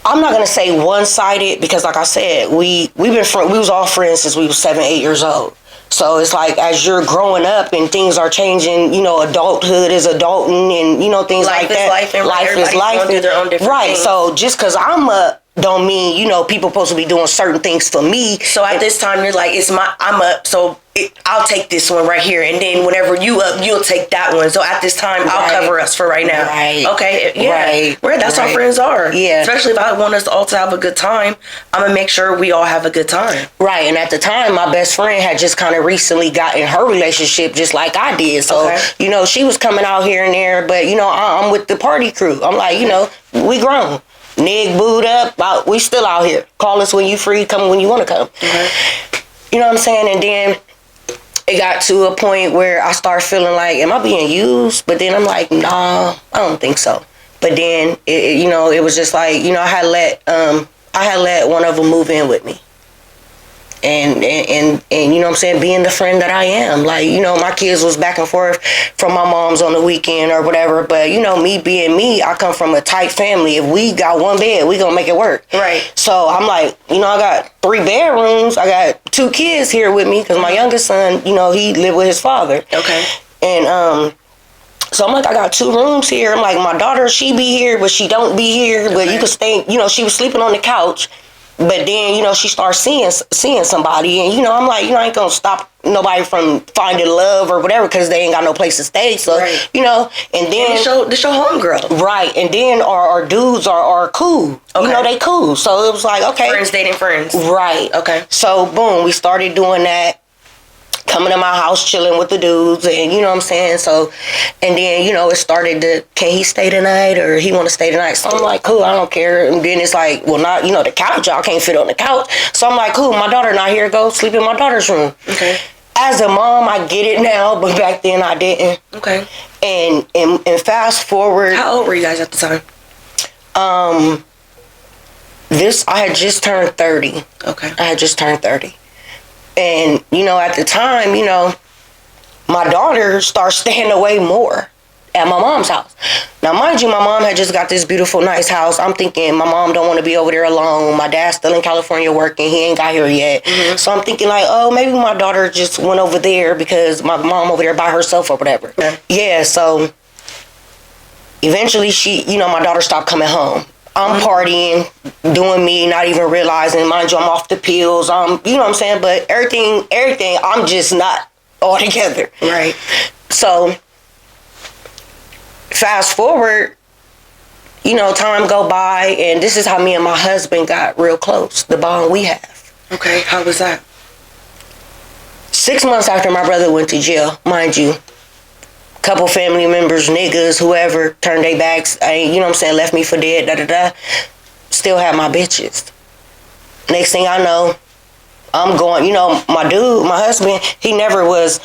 I'm not gonna say one-sided because, like I said, we was all friends since we was 7, 8 years old. So it's like as you're growing up and things are changing, you know, adulthood is adulting and you know things like that. Life is life, and life is life. Going through their own different right. things. So just because I'm up don't mean you know people supposed to be doing certain things for me. So at this time you're like, I'm up, so I'll take this one right here, and then whenever you up, you'll take that one. So at this time, I'll cover us for right now. Right. Okay. Yeah. Right. That's how friends are. Yeah. Especially if I want us all to have a good time, I'm gonna make sure we all have a good time. Right. And at the time, my best friend had just kind of recently got in her relationship, just like I did. So you know, she was coming out here and there, but you know, I'm with the party crew. I'm like, you know, we grown. Nig booed up. We still out here. Call us when you free. Come when you want to come. You know what I'm saying? And then it got to a point where I started feeling like, am I being used? But then I'm like, nah, I don't think so. But then, it was just like, you know, I had let one of them move in with me. And you know what I'm saying, being the friend that I am. Like, you know, my kids was back and forth from my mom's on the weekend or whatever. But, you know, me being me, I come from a tight family. If we got one bed, we gonna make it work. Right. So I'm like, you know, I got 3 bedrooms. I got 2 kids here with me because my youngest son, you know, he lived with his father. Okay. And so I'm like, I got 2 rooms here. I'm like, my daughter, she be here, but she don't be here. But you can stay, you know, she was sleeping on the couch. But then, you know, she starts seeing somebody. And, you know, I'm like, you know, I ain't going to stop nobody from finding love or whatever because they ain't got no place to stay. So, you know, and then... This your homegirl. Right. And then our dudes are cool. Okay. You know, they cool. So it was like, okay. Friends dating friends. Right. Okay. So, boom, we started doing that. Coming to my house, chilling with the dudes, and you know what I'm saying? So, and then, you know, it started to, can he stay tonight or he want to stay tonight? So I'm like, cool, I don't care. And then it's like, well, not, you know, the couch, y'all can't fit on the couch. So I'm like, cool, my daughter not here, go sleep in my daughter's room. Okay. As a mom, I get it now, but back then I didn't. Okay. And fast forward. How old were you guys at the time? I had just turned 30. Okay. I had just turned 30. And, you know, at the time, you know, my daughter started staying away more at my mom's house. Now, mind you, my mom had just got this beautiful, nice house. I'm thinking my mom don't want to be over there alone. My dad's still in California working. He ain't got here yet. Mm-hmm. So I'm thinking like, oh, maybe my daughter just went over there because my mom over there by herself or whatever. Yeah, so eventually my daughter stopped coming home. I'm partying, doing me, not even realizing. Mind you, I'm off the pills. You know what I'm saying? But everything, I'm just not all together. Right. So, fast forward, you know, time go by, and this is how me and my husband got real close, the bond we have. Okay, how was that? 6 months after my brother went to jail, mind you, couple family members, niggas, whoever, turned their backs, you know what I'm saying, left me for dead, still have my bitches. Next thing I know, I'm going, you know, my dude, my husband, he never was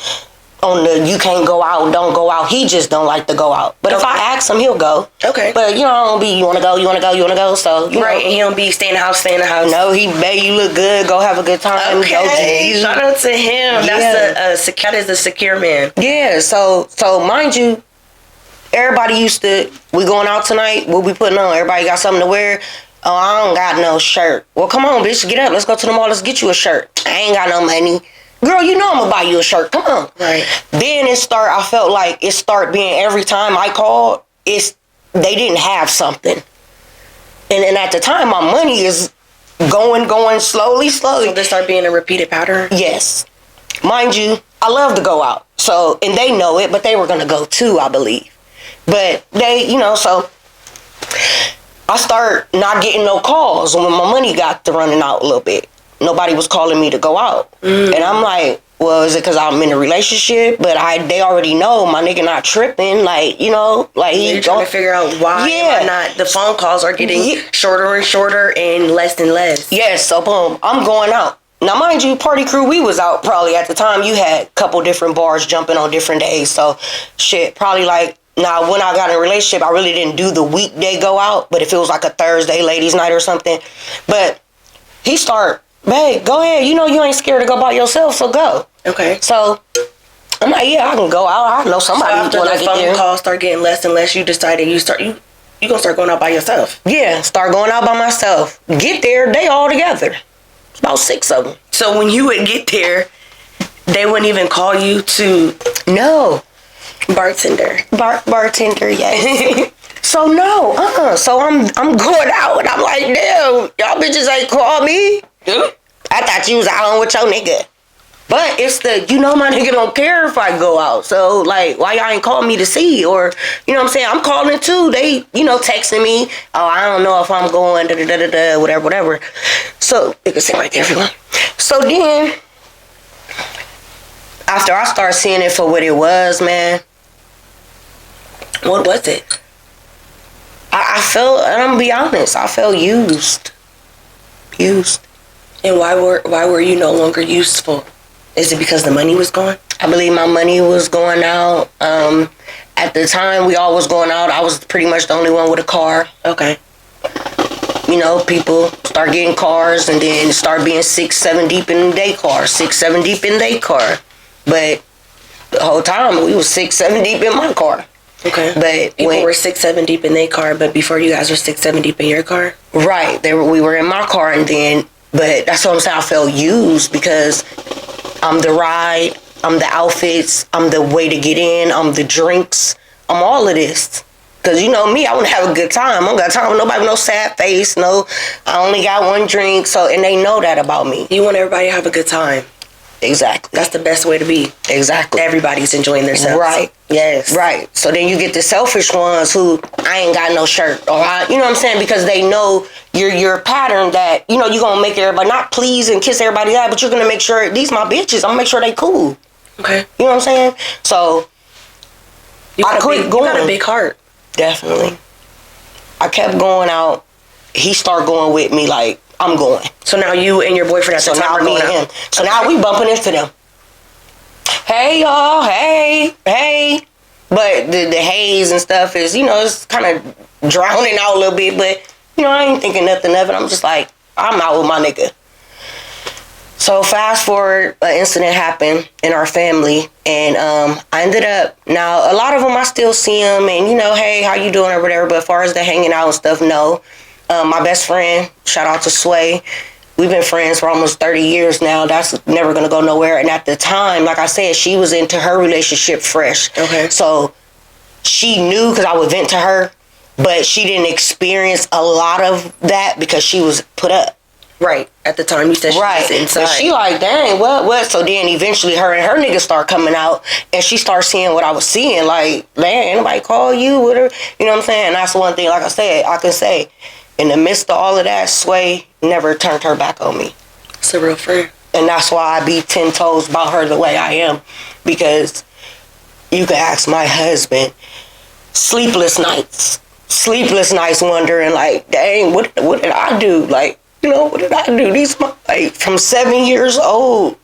on the you can't go out, don't go out. He just don't like to go out. But if I ask him, he'll go. Okay. But I don't be, you want to go. So, right, and he don't be stay in the house. No, he bet you look good, go have a good time. Okay, shout out to him. Yeah. That is a secure man. Yeah, so mind you, everybody used to, we going out tonight, what we putting on? Everybody got something to wear? Oh, I don't got no shirt. Well, come on, bitch, get up. Let's go to the mall. Let's get you a shirt. I ain't got no money. Girl, you know I'm gonna buy you a shirt. Come on. Right. Then I felt like it started being every time I called, they didn't have something. And at the time, my money is going slowly. So this started being a repeated pattern? Yes. Mind you, I love to go out. So, and they know it, but they were gonna go too, I believe. But they, so I start not getting no calls when my money got to running out a little bit. Nobody was calling me to go out. And I'm like, well, is it because I'm in a relationship? But they already know my nigga not tripping. Like, you're trying to figure out why not. The phone calls are getting shorter and shorter and less. Yes, so boom, I'm going out. Now, mind you, party crew, we was out probably at the time. You had a couple different bars jumping on different days. So, probably like, now, when I got in a relationship, I really didn't do the weekday go out. But if it was like a Thursday ladies night or something. But he start, babe, go ahead. You ain't scared to go by yourself, so go. Okay. So, I'm like, yeah, I can go out. I know somebody. So after the phone calls start getting less and less, you decided you gonna start going out by yourself. Yeah, start going out by myself. Get there, they all together. About 6 of them. So when you would get there, they wouldn't even call you to... No. Bartender. Bartender, yes. So no, So I'm going out and I'm like, damn, y'all bitches ain't call me. I thought you was out with your nigga. But it's my nigga don't care if I go out. So, like, why y'all ain't calling me to see? Or, you know what I'm saying? I'm calling too. They, texting me. Oh, I don't know if I'm going, whatever. So, you can say right there if you want. So then, after I started seeing it for what it was, man. What was it? I felt, and I'm gonna be honest, I felt used. And why were you no longer useful? Is it because the money was gone? I believe my money was going out. At the time we all was going out, I was pretty much the only one with a car. Okay. People start getting cars and then start being 6-7 deep in their car. 6-7 deep in their car. But the whole time we was 6-7 deep in my car. Okay. But people were 6-7 deep in their car, but before you guys were 6-7 deep in your car? Right. We were in my car and then, but that's what I'm saying, I felt used because I'm the ride, I'm the outfits, I'm the way to get in, I'm the drinks, I'm all of this. Because me, I want to have a good time. I don't got time with nobody with no sad face, no, I only got one drink, and they know that about me. You want everybody to have a good time. Exactly. That's the best way to be. Exactly. Everybody's enjoying themselves. Right. Yes. Right. So then you get the selfish ones who, I ain't got no shirt. Or, you know what I'm saying? Because they know your pattern that, you're going to make everybody, not please and kiss everybody out, but you're going to make sure, these my bitches, I'm going to make sure they cool. Okay. You know what I'm saying? So, I quit going. You got a big heart. Definitely. I kept going out. He started going with me like, I'm going. So now you and your boyfriend at the time are going out. So now we bumping into them. Hey, y'all. Hey. But the haze and stuff is, it's kind of drowning out a little bit. But, I ain't thinking nothing of it. I'm just like, I'm out with my nigga. So fast forward, an incident happened in our family. And I ended up, now, a lot of them I still see them. And, hey, how you doing or whatever. But as far as the hanging out and stuff, no. My best friend, shout out to Sway. We've been friends for almost 30 years now. That's never going to go nowhere. And at the time, like I said, she was into her relationship fresh. Okay. So she knew because I would vent to her, but she didn't experience a lot of that because she was put up. Right. At the time, you said she was inside. But she like, dang, what? So then eventually her and her niggas start coming out and she started seeing what I was seeing. Like, man, anybody call you? Whatever. You know what I'm saying? And that's one thing, like I said, I can say, in the midst of all of that, Sway never turned her back on me. It's a real friend. And that's why I be 10 toes about her the way I am. Because you can ask my husband, sleepless nights wondering, like, dang, what did I do? Like, what did I do? These, from 7 years old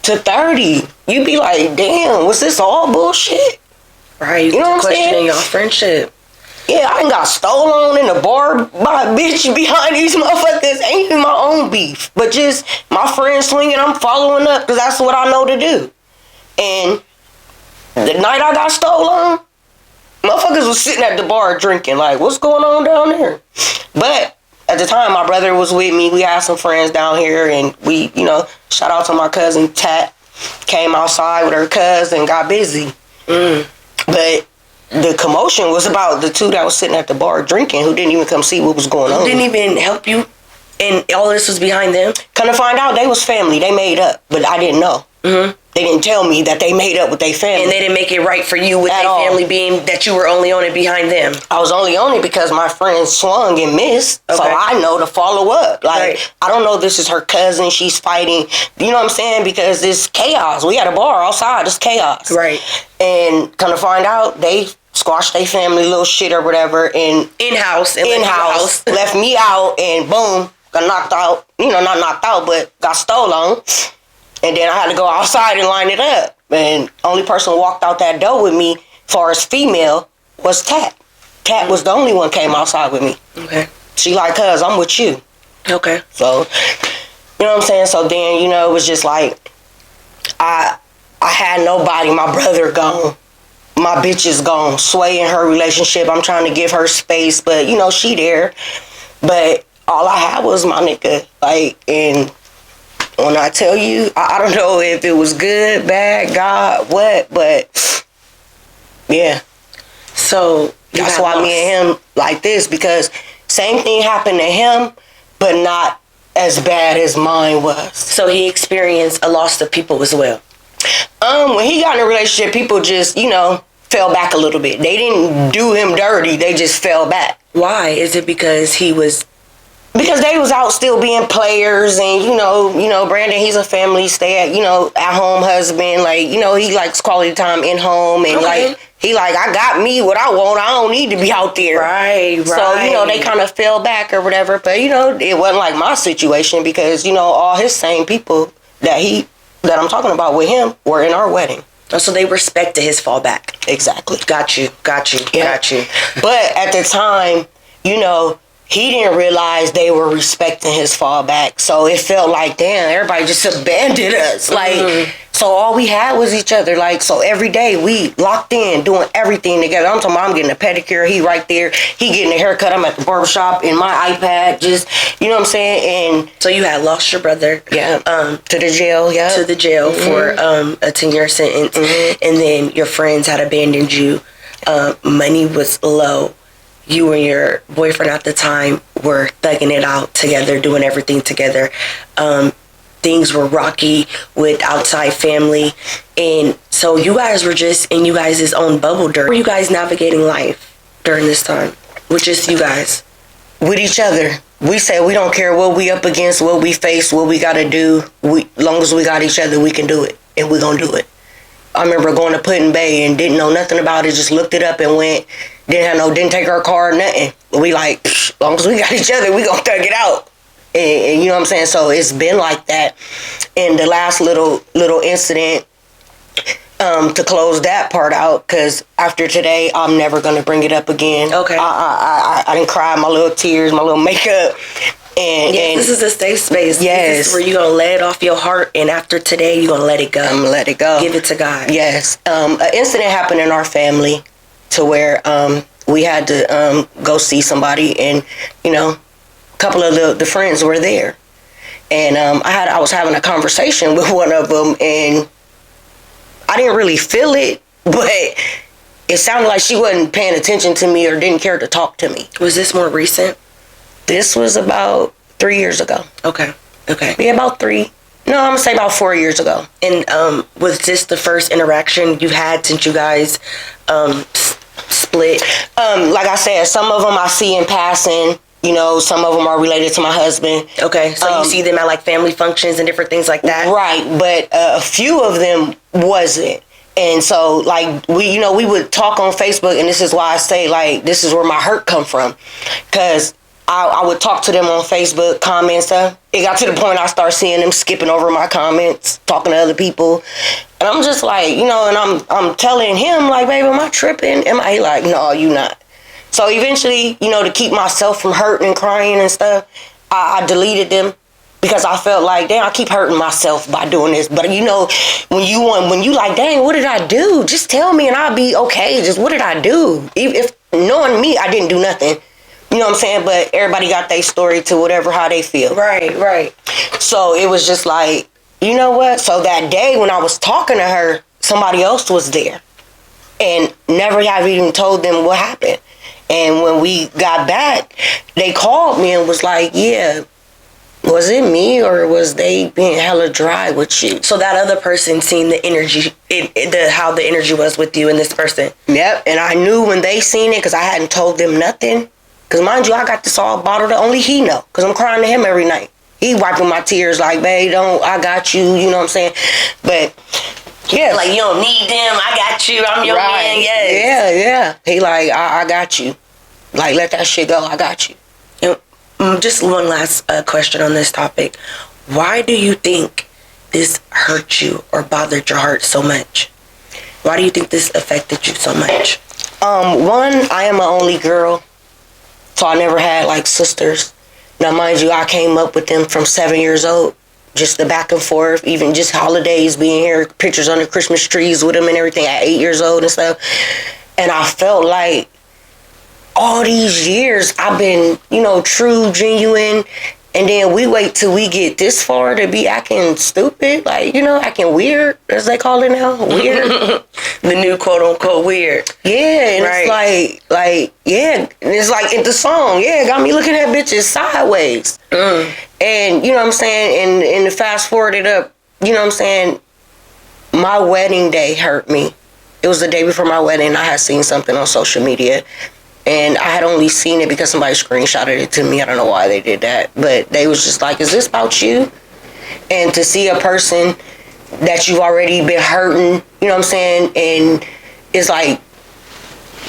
to 30, you be like, damn, was this all bullshit? Right. You know what I'm saying? Questioning your friendship. Yeah, I done got stole on in the bar by a bitch behind these motherfuckers. Ain't even my own beef, but just my friends swinging, I'm following up because that's what I know to do. And the night I got stole on, motherfuckers was sitting at the bar drinking, like, what's going on down there? But at the time, my brother was with me. We had some friends down here, and we, shout out to my cousin Tat, came outside with her cousin, got busy. But the commotion was about the two that was sitting at the bar drinking, who didn't even come see what was going on. Didn't even help you, and all this was behind them? Come to find out, they was family. They made up, but I didn't know. They didn't tell me that they made up with their family. And they didn't make it right for you with their family being that you were only on it behind them. I was only on it because my friend swung and missed, so I know to follow up. Like, I don't know this is her cousin, she's fighting. You know what I'm saying? Because it's chaos. We had a bar outside, it's chaos. Right. And come to find out, they squashed their family little shit or whatever, and in-house, left me out, and boom, got knocked out. Not knocked out, but got stolen. And then I had to go outside and line it up. And only person who walked out that door with me, far as female, was Tat. Tat was the only one came outside with me. Okay. She like, cuz, I'm with you. Okay. So, you know what I'm saying? So then, it was just like, I had nobody. My brother gone. My bitch is gone. Sway in her relationship. I'm trying to give her space, but, she there. But all I had was my nigga. Like, and when I tell you, I don't know if it was good, bad, God, what, but yeah. So that's why me and him like this, because same thing happened to him, but not as bad as mine was. So he experienced a loss of people as well. When he got in a relationship, people just, fell back a little bit. They didn't do him dirty, they just fell back. Why? Is it because he was... Because they was out still being players, and Brandon, he's a family at home husband. Like, he likes quality time in home, and I got me what I want. I don't need to be out there. Right. So they kind of fell back or whatever. But it wasn't like my situation, because all his same people that I'm talking about with him were in our wedding. Oh, so they respected his fallback. Exactly. Got you. Yeah. Got you. But at the time, he didn't realize they were respecting his fallback. So it felt like, damn, everybody just abandoned us. Like, so all we had was each other. Like, so every day we locked in, doing everything together. I'm talking about, I'm getting a pedicure. He right there. He getting a haircut. I'm at the barbershop in my iPad. Just, you know what I'm saying? And so you had lost your brother. Yeah. To the jail. Yeah. To the jail for a 10-year sentence. And then your friends had abandoned you. Money was low. You and your boyfriend at the time were thugging it out together, doing everything together. Things were rocky with outside family. And so you guys were just in you guys' own bubble. How were you guys navigating life during this time? With just you guys? With each other. We said we don't care what we up against, what we face, what we got to do. Long as we got each other, we can do it. And we going to do it. I remember going to Put-in Bay and didn't know nothing about it. Just looked it up and went. Didn't take our car or nothing. We like, as long as we got each other, we gonna thug it out. And you know what I'm saying? So it's been like that. And the last little incident, to close that part out, because after today, I'm never gonna bring it up again. Okay. I didn't cry my little tears, my little makeup. And this is a safe space. Yes. This is where you're going to lay it off your heart, and after today, you're going to let it go. I'm going to let it go. Give it to God. Yes. An incident happened in our family to where we had to go see somebody, and, a couple of the friends were there. And I was having a conversation with one of them, and I didn't really feel it, but it sounded like she wasn't paying attention to me or didn't care to talk to me. Was this more recent? This was about 3 years ago. Okay. Yeah, about 3. No, I'm going to say about 4 years ago. And was this the first interaction you had since you guys split? Like I said, some of them I see in passing. Some of them are related to my husband. Okay, so you see them at like family functions and different things like that? Right, but a few of them wasn't. And so, like, we would talk on Facebook, and this is why I say, like, this is where my hurt come from. Because I would talk to them on Facebook, comment stuff. It got to the point I started seeing them skipping over my comments, talking to other people. And I'm just like, and I'm telling him, like, baby, am I tripping? He like, no, you not. So eventually, to keep myself from hurting and crying and stuff, I deleted them because I felt like, damn, I keep hurting myself by doing this. But when you like, dang, what did I do? Just tell me and I'll be okay. Just what did I do? If knowing me, I didn't do nothing. You know what I'm saying? But everybody got their story to whatever, how they feel. Right. So it was just like, you know what? So that day when I was talking to her, somebody else was there. And never have even told them what happened. And when we got back, they called me and was like, yeah, was it me or was they being hella dry with you? So that other person seen the energy, how the energy was with you and this person. Yep. And I knew when they seen it because I hadn't told them nothing. Because mind you, I got this all bottled up. Only he know. Because I'm crying to him every night. He wiping my tears like, babe, I got you. You know what I'm saying? But, yeah. Like, you don't need them. I got you. I'm your man. Yes. Yeah. He like, I got you. Like, let that shit go. I got you. Just one last question on this topic. Why do you think this hurt you or bothered your heart so much? Why do you think this affected you so much? One, I am an only girl. So I never had like sisters. Now mind you, I came up with them from 7 years old. Just the back and forth, even just holidays, being here, pictures under Christmas trees with them and everything at 8 years old and stuff. And I felt like all these years I've been, true, genuine. And then we wait till we get this far to be acting stupid, like, acting weird, as they call it now, weird. The new quote-unquote weird. Yeah, and right. It's like, yeah, and it's like in the song, yeah, got me looking at bitches sideways. And, you know what I'm saying, and to fast forward it up, you know what I'm saying, my wedding day hurt me. It was the day before my wedding, I had seen something on social media. And I had only seen it because somebody screenshotted it to me. I don't know why they did that. But they was just like, is this about you? And to see a person that you've already been hurting, you know what I'm saying? And it's like,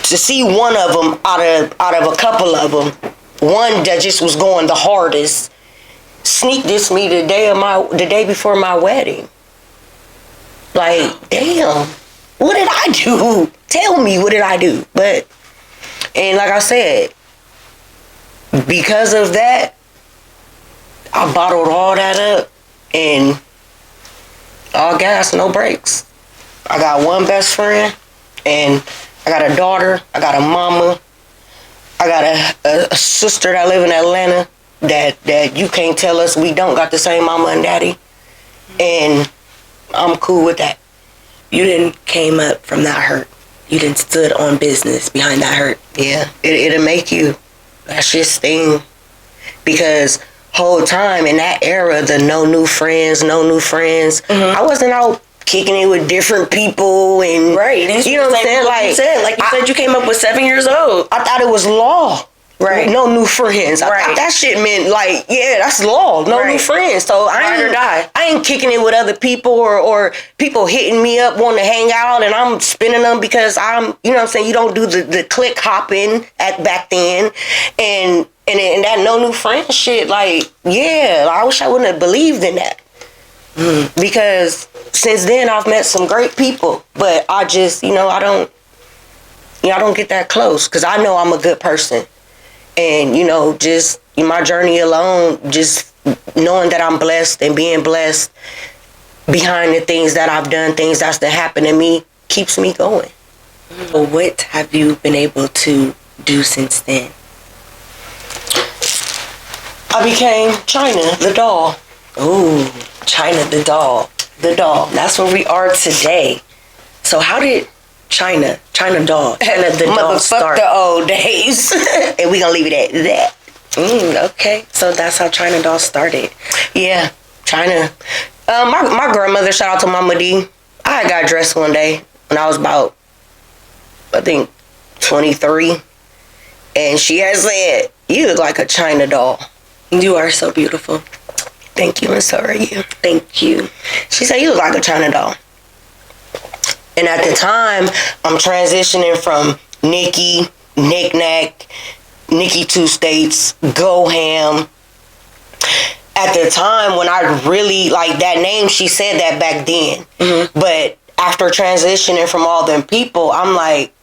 to see one of them out of a couple of them, one that just was going the hardest, sneak dissed me the day before my wedding. Like, damn, what did I do? Tell me, what did I do? And like I said, because of that, I bottled all that up and all gas, no brakes. I got one best friend and I got a daughter, I got a mama, I got a sister that live in Atlanta that you can't tell us we don't got the same mama and daddy. And I'm cool with that. You didn't came up from that hurt. You didn't stood on business behind that hurt. Yeah, it'll make you. That shit sting. Because whole time in that era, the no new friends. I wasn't out kicking it with different people and right. You know what I'm saying? Like you said, you came up with 7 years old. I thought it was law. Right. No new friends. I thought that shit meant like, yeah, that's law. No new friends. So I ain't kicking it with other people or people hitting me up wanting to hang out and I'm spinning them because I'm, you know what I'm saying, you don't do the click hopping back then. And that no new friend shit, like, yeah, I wish I wouldn't have believed in that. Because since then I've met some great people, but I just, I don't get that close because I know I'm a good person. And, just in my journey alone, just knowing that I'm blessed and being blessed behind the things that I've done, things that's to happen to me, keeps me going. Well, what have you been able to do since then? I became China, the doll. Ooh, China, the doll. The doll. That's where we are today. So how did China doll start? The old days. And we gonna leave it at that. Okay. So that's how China doll started. Yeah, China. My grandmother, shout out to Mama D. I got dressed one day when I was about, I think, 23. And she had said, you look like a China doll. You are so beautiful. Thank you, and so are you. Thank you. She said, you look like a China doll. And at the time, I'm transitioning from Nikki, knick-knack, Nikki Two States, Go Ham. At the time when I really, like, that name, she said that back then. Mm-hmm. But after transitioning from all them people, I'm like,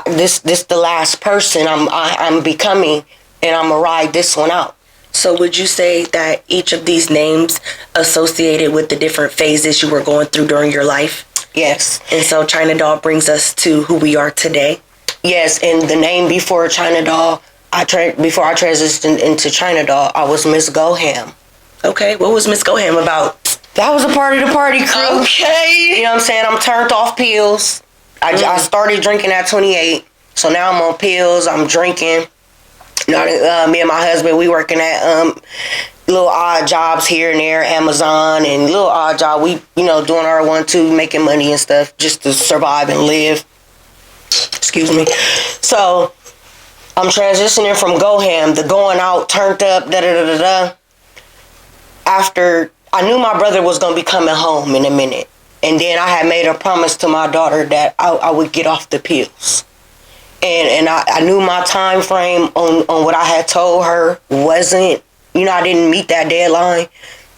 this the last person I'm becoming, and I'm gonna ride this one out. So would you say that each of these names associated with the different phases you were going through during your life? Yes. And so China Doll brings us to who we are today? Yes, and the name before China Doll, before I transitioned into China Doll, I was Miss Go Ham. Okay, what was Miss Go Ham about? That was a part of the party crew. Okay. You know what I'm saying? I'm turned off pills. I started drinking at 28, so now I'm on pills. I'm drinking. You know, me and my husband, we working at little odd jobs here and there, Amazon and little odd job. We, you know, doing our 1-2, making money and stuff just to survive and live. Excuse me. So I'm transitioning from Go Ham to going out, turned up, da-da-da-da-da. After, I knew my brother was going to be coming home in a minute. And then I had made a promise to my daughter that I would get off the pills. And I knew my time frame on what I had told her wasn't, you know, I didn't meet that deadline.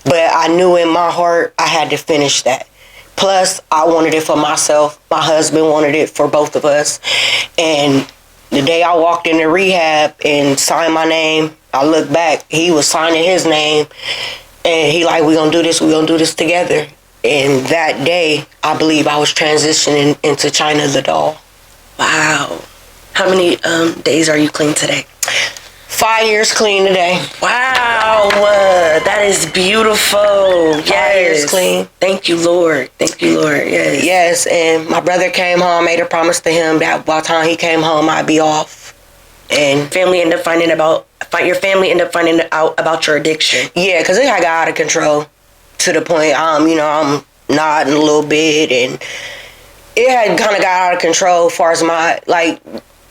But I knew in my heart I had to finish that. Plus, I wanted it for myself. My husband wanted it for both of us. And the day I walked into rehab and signed my name, I looked back, he was signing his name. And he like, we're going to do this together. And that day, I believe I was transitioning into China the Doll. Wow. How many days are you clean today? 5 years clean today. Wow. That is beautiful. Yes. 5 years clean. Thank you, Lord. Thank you, Lord. Yes. Yes, and my brother came home, made a promise to him that by the time he came home, I'd be off. And your family ended up finding out about your addiction. Yeah, because it had got out of control to the point, you know, I'm nodding a little bit, and it had kind of got out of control as far as my, like,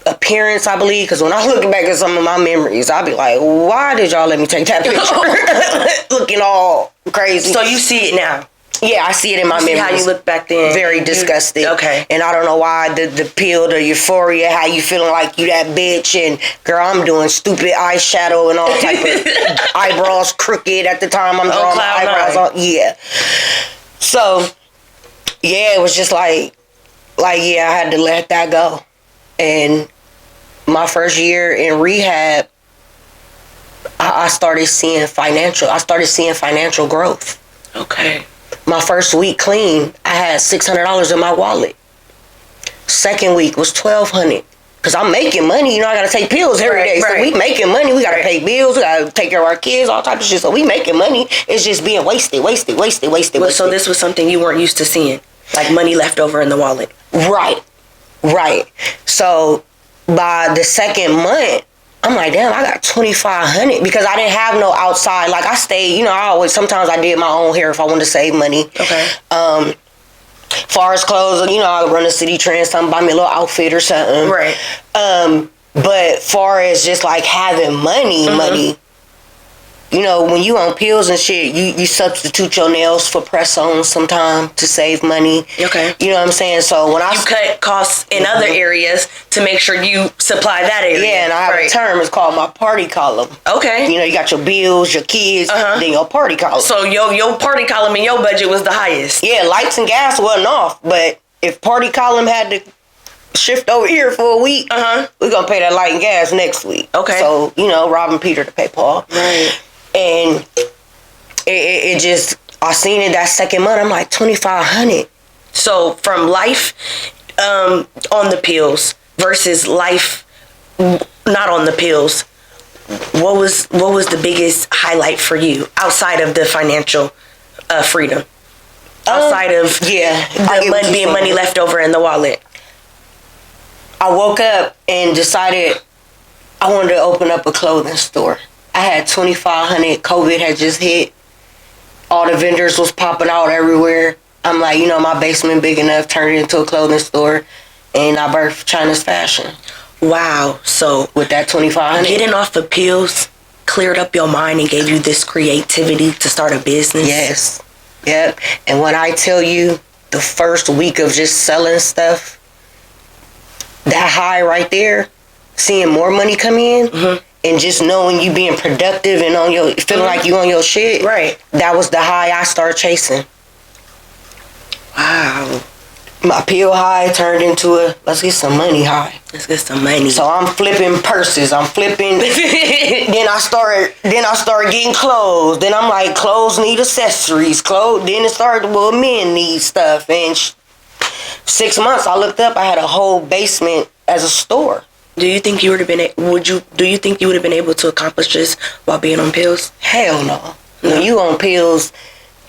appearance, I believe, because when I look back at some of my memories, I'll be like, why did y'all let me take that picture? Looking all crazy. So you see it now? Yeah, I see it in my memories. How you look back then? Very disgusting. Okay. And I don't know why the pill, the euphoria, how you feeling like you that bitch, and girl, I'm doing stupid eyeshadow and all type of eyebrows crooked at the time. I'm drawing my eyebrows on. Yeah. So, yeah, it was just like, yeah, I had to let that go. And my first year in rehab, I started seeing financial growth. Okay. My first week clean, I had $600 in my wallet. Second week was $1,200. Because I'm making money, you know, I got to take pills every day. So we making money, we got to pay bills, we got to take care of our kids, all type of shit. So we making money, it's just being wasted. So this was something you weren't used to seeing, like money left over in the wallet. Right. So by the second month, I'm like, damn, I got $2,500 because I didn't have no outside. Like I stayed, you know, sometimes I did my own hair if I wanted to save money. Okay. Far as clothes, you know, I run a city trend, something, buy me a little outfit or something. Right. But far as just like having money, you know, when you on pills and shit, you substitute your nails for press-ons sometimes to save money. Okay. You know what I'm saying? So when I... You cut costs in other areas to make sure you supply that area. Yeah, and I have a term, it's called my party column. Okay. You know, you got your bills, your kids, then your party column. So your party column in your budget was the highest. Yeah, lights and gas wasn't off, but if party column had to shift over here for a week, we're going to pay that light and gas next week. Okay. So, you know, robbing Peter to pay Paul. Right. And it just, I seen it that second month. I'm like, $2,500. So from life on the pills versus life not on the pills, what was the biggest highlight for you outside of the financial freedom? Outside of being money left over in the wallet. I woke up and decided I wanted to open up a clothing store. I had $2,500. COVID had just hit. All the vendors was popping out everywhere. I'm like, you know, my basement big enough, turned it into a clothing store, and I birthed China's fashion. Wow. So with that $2,500, getting off the pills cleared up your mind and gave you this creativity to start a business. Yes. Yep. And when I tell you the first week of just selling stuff, that high right there, seeing more money come in, and just knowing you being productive and on your feeling like you on your shit. Right. That was the high I started chasing. Wow. My pill high turned into a let's get some money high. Let's get some money. So I'm flipping purses. I'm flipping. then I start getting clothes. Then I'm like, clothes need accessories. Then it started. Well, men need stuff. And 6 months, I looked up. I had a whole basement as a store. Do you think you would have been? Do you think you would have been able to accomplish this while being on pills? Hell no. When you on pills,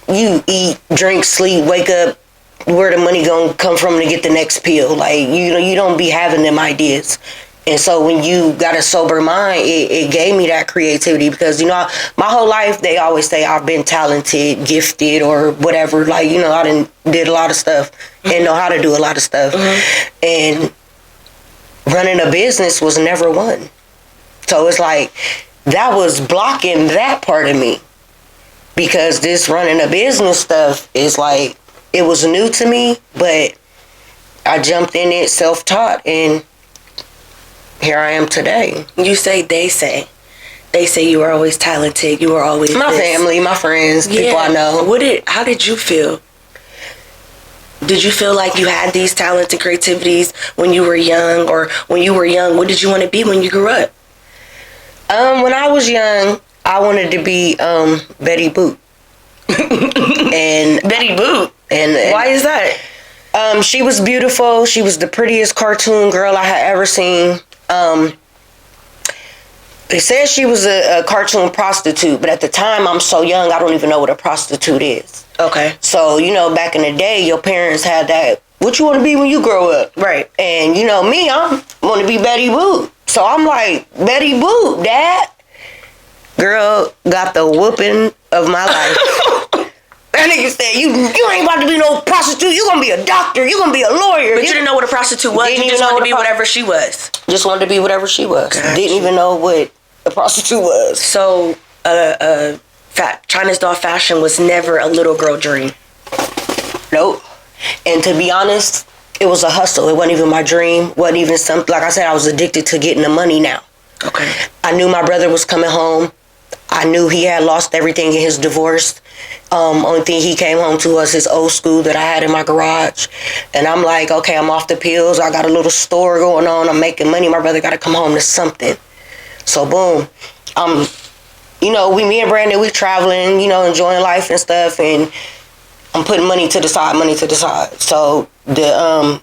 you eat, drink, sleep, wake up. Where the money gonna come from to get the next pill? Like you don't be having them ideas. And so when you got a sober mind, it gave me that creativity because my whole life they always say I've been talented, gifted, or whatever. Like I did a lot of stuff and know how to do a lot of stuff. And running a business was never one. So it's like that was blocking that part of me because this running a business stuff is like. It was new to me, but I jumped in it self-taught, and here I am today. You say they say you were always talented. You were always my family, my friends, people I know. How did you feel? Did you feel like you had these talents and creativities when you were young, or when you were young, what did you want to be when you grew up? When I was young, I wanted to be Betty Boop. And Betty Boop. And why is that? She was beautiful. She was the prettiest cartoon girl I had ever seen. They said she was a cartoon prostitute, but at the time, I'm so young, I don't even know what a prostitute is. Okay. So, back in the day, your parents had that, what you want to be when you grow up? Right. And, me, I want to be Betty Boop. So I'm like, Betty Boop, Dad. Girl, got the whooping of my life. That nigga said, you ain't about to be no prostitute. You gonna be a doctor. You gonna be a lawyer. But you didn't know what a prostitute was. You just wanted to be whatever she was. Just wanted to be whatever she was. Gotcha. Didn't even know what a prostitute was. So, China's doll fashion was never a little girl dream. Nope. And to be honest, it was a hustle. It wasn't even my dream. Wasn't even something. Like I said, I was addicted to getting the money now. Okay. I knew my brother was coming home. I knew he had lost everything in his divorce. Only thing he came home to was his old school that I had in my garage. And I'm like, okay, I'm off the pills. I got a little store going on. I'm making money. My brother got to come home to something. So boom. Me and Brandon, we traveling, enjoying life and stuff. And I'm putting money to the side. So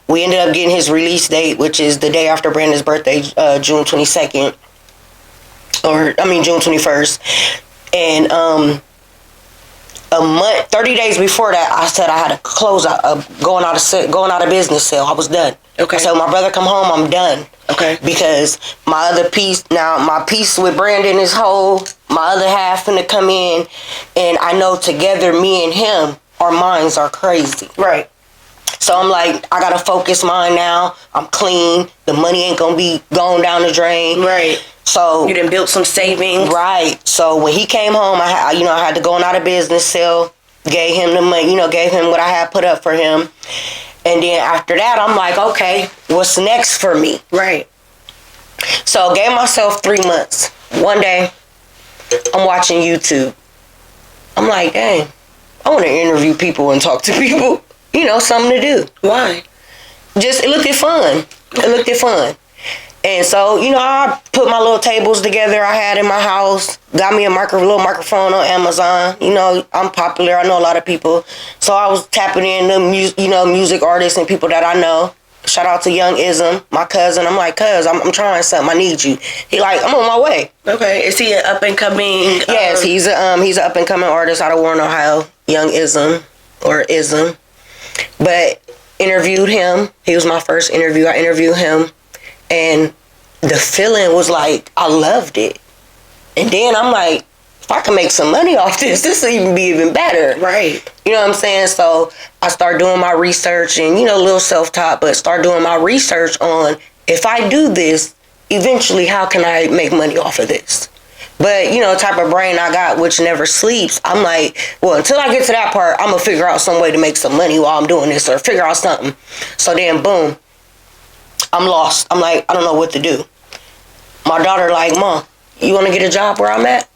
we ended up getting his release date, which is the day after Brandon's birthday, June 22nd. June 21st. And a month, 30 days before that, I said I had to close out, going out of business sale. I was done. Okay. So my brother come home, I'm done. Okay. Because my other piece, now my piece with Brandon is whole. My other half finna come in, and I know together, me and him, our minds are crazy. Right. So I'm like, I gotta focus mine now. I'm clean. The money ain't gonna be going down the drain. Right. So you done built some savings. Right. So when he came home, I had to go out of business sale, gave him the money, gave him what I had put up for him. And then after that, I'm like, okay, what's next for me? Right. So I gave myself 3 months. One day, I'm watching YouTube. I'm like, dang, I want to interview people and talk to people. Something to do. Why? Just, it looked fun. It looked fun. And so, I put my little tables together I had in my house. Got me a little microphone on Amazon. I'm popular. I know a lot of people. So I was tapping in the music artists and people that I know. Shout out to Young Ism, my cousin. I'm like, cuz, I'm trying something. I need you. He like, I'm on my way. Okay. Is he an up and coming? Yes, he's a up and coming artist out of Warren, Ohio. Young Ism or Ism. But interviewed him. He was my first interview. I interviewed him. And the feeling was like, I loved it. And then I'm like, if I can make some money off this will even be even better. Right. You know what I'm saying? So I started doing my research and, a little self-taught, but start doing my research on if I do this, eventually how can I make money off of this? But, type of brain I got, which never sleeps, I'm like, well, until I get to that part, I'm going to figure out some way to make some money while I'm doing this or figure out something. So then, boom, I'm lost. I'm like, I don't know what to do. my daughter like, Mom, you want to get a job where I'm at?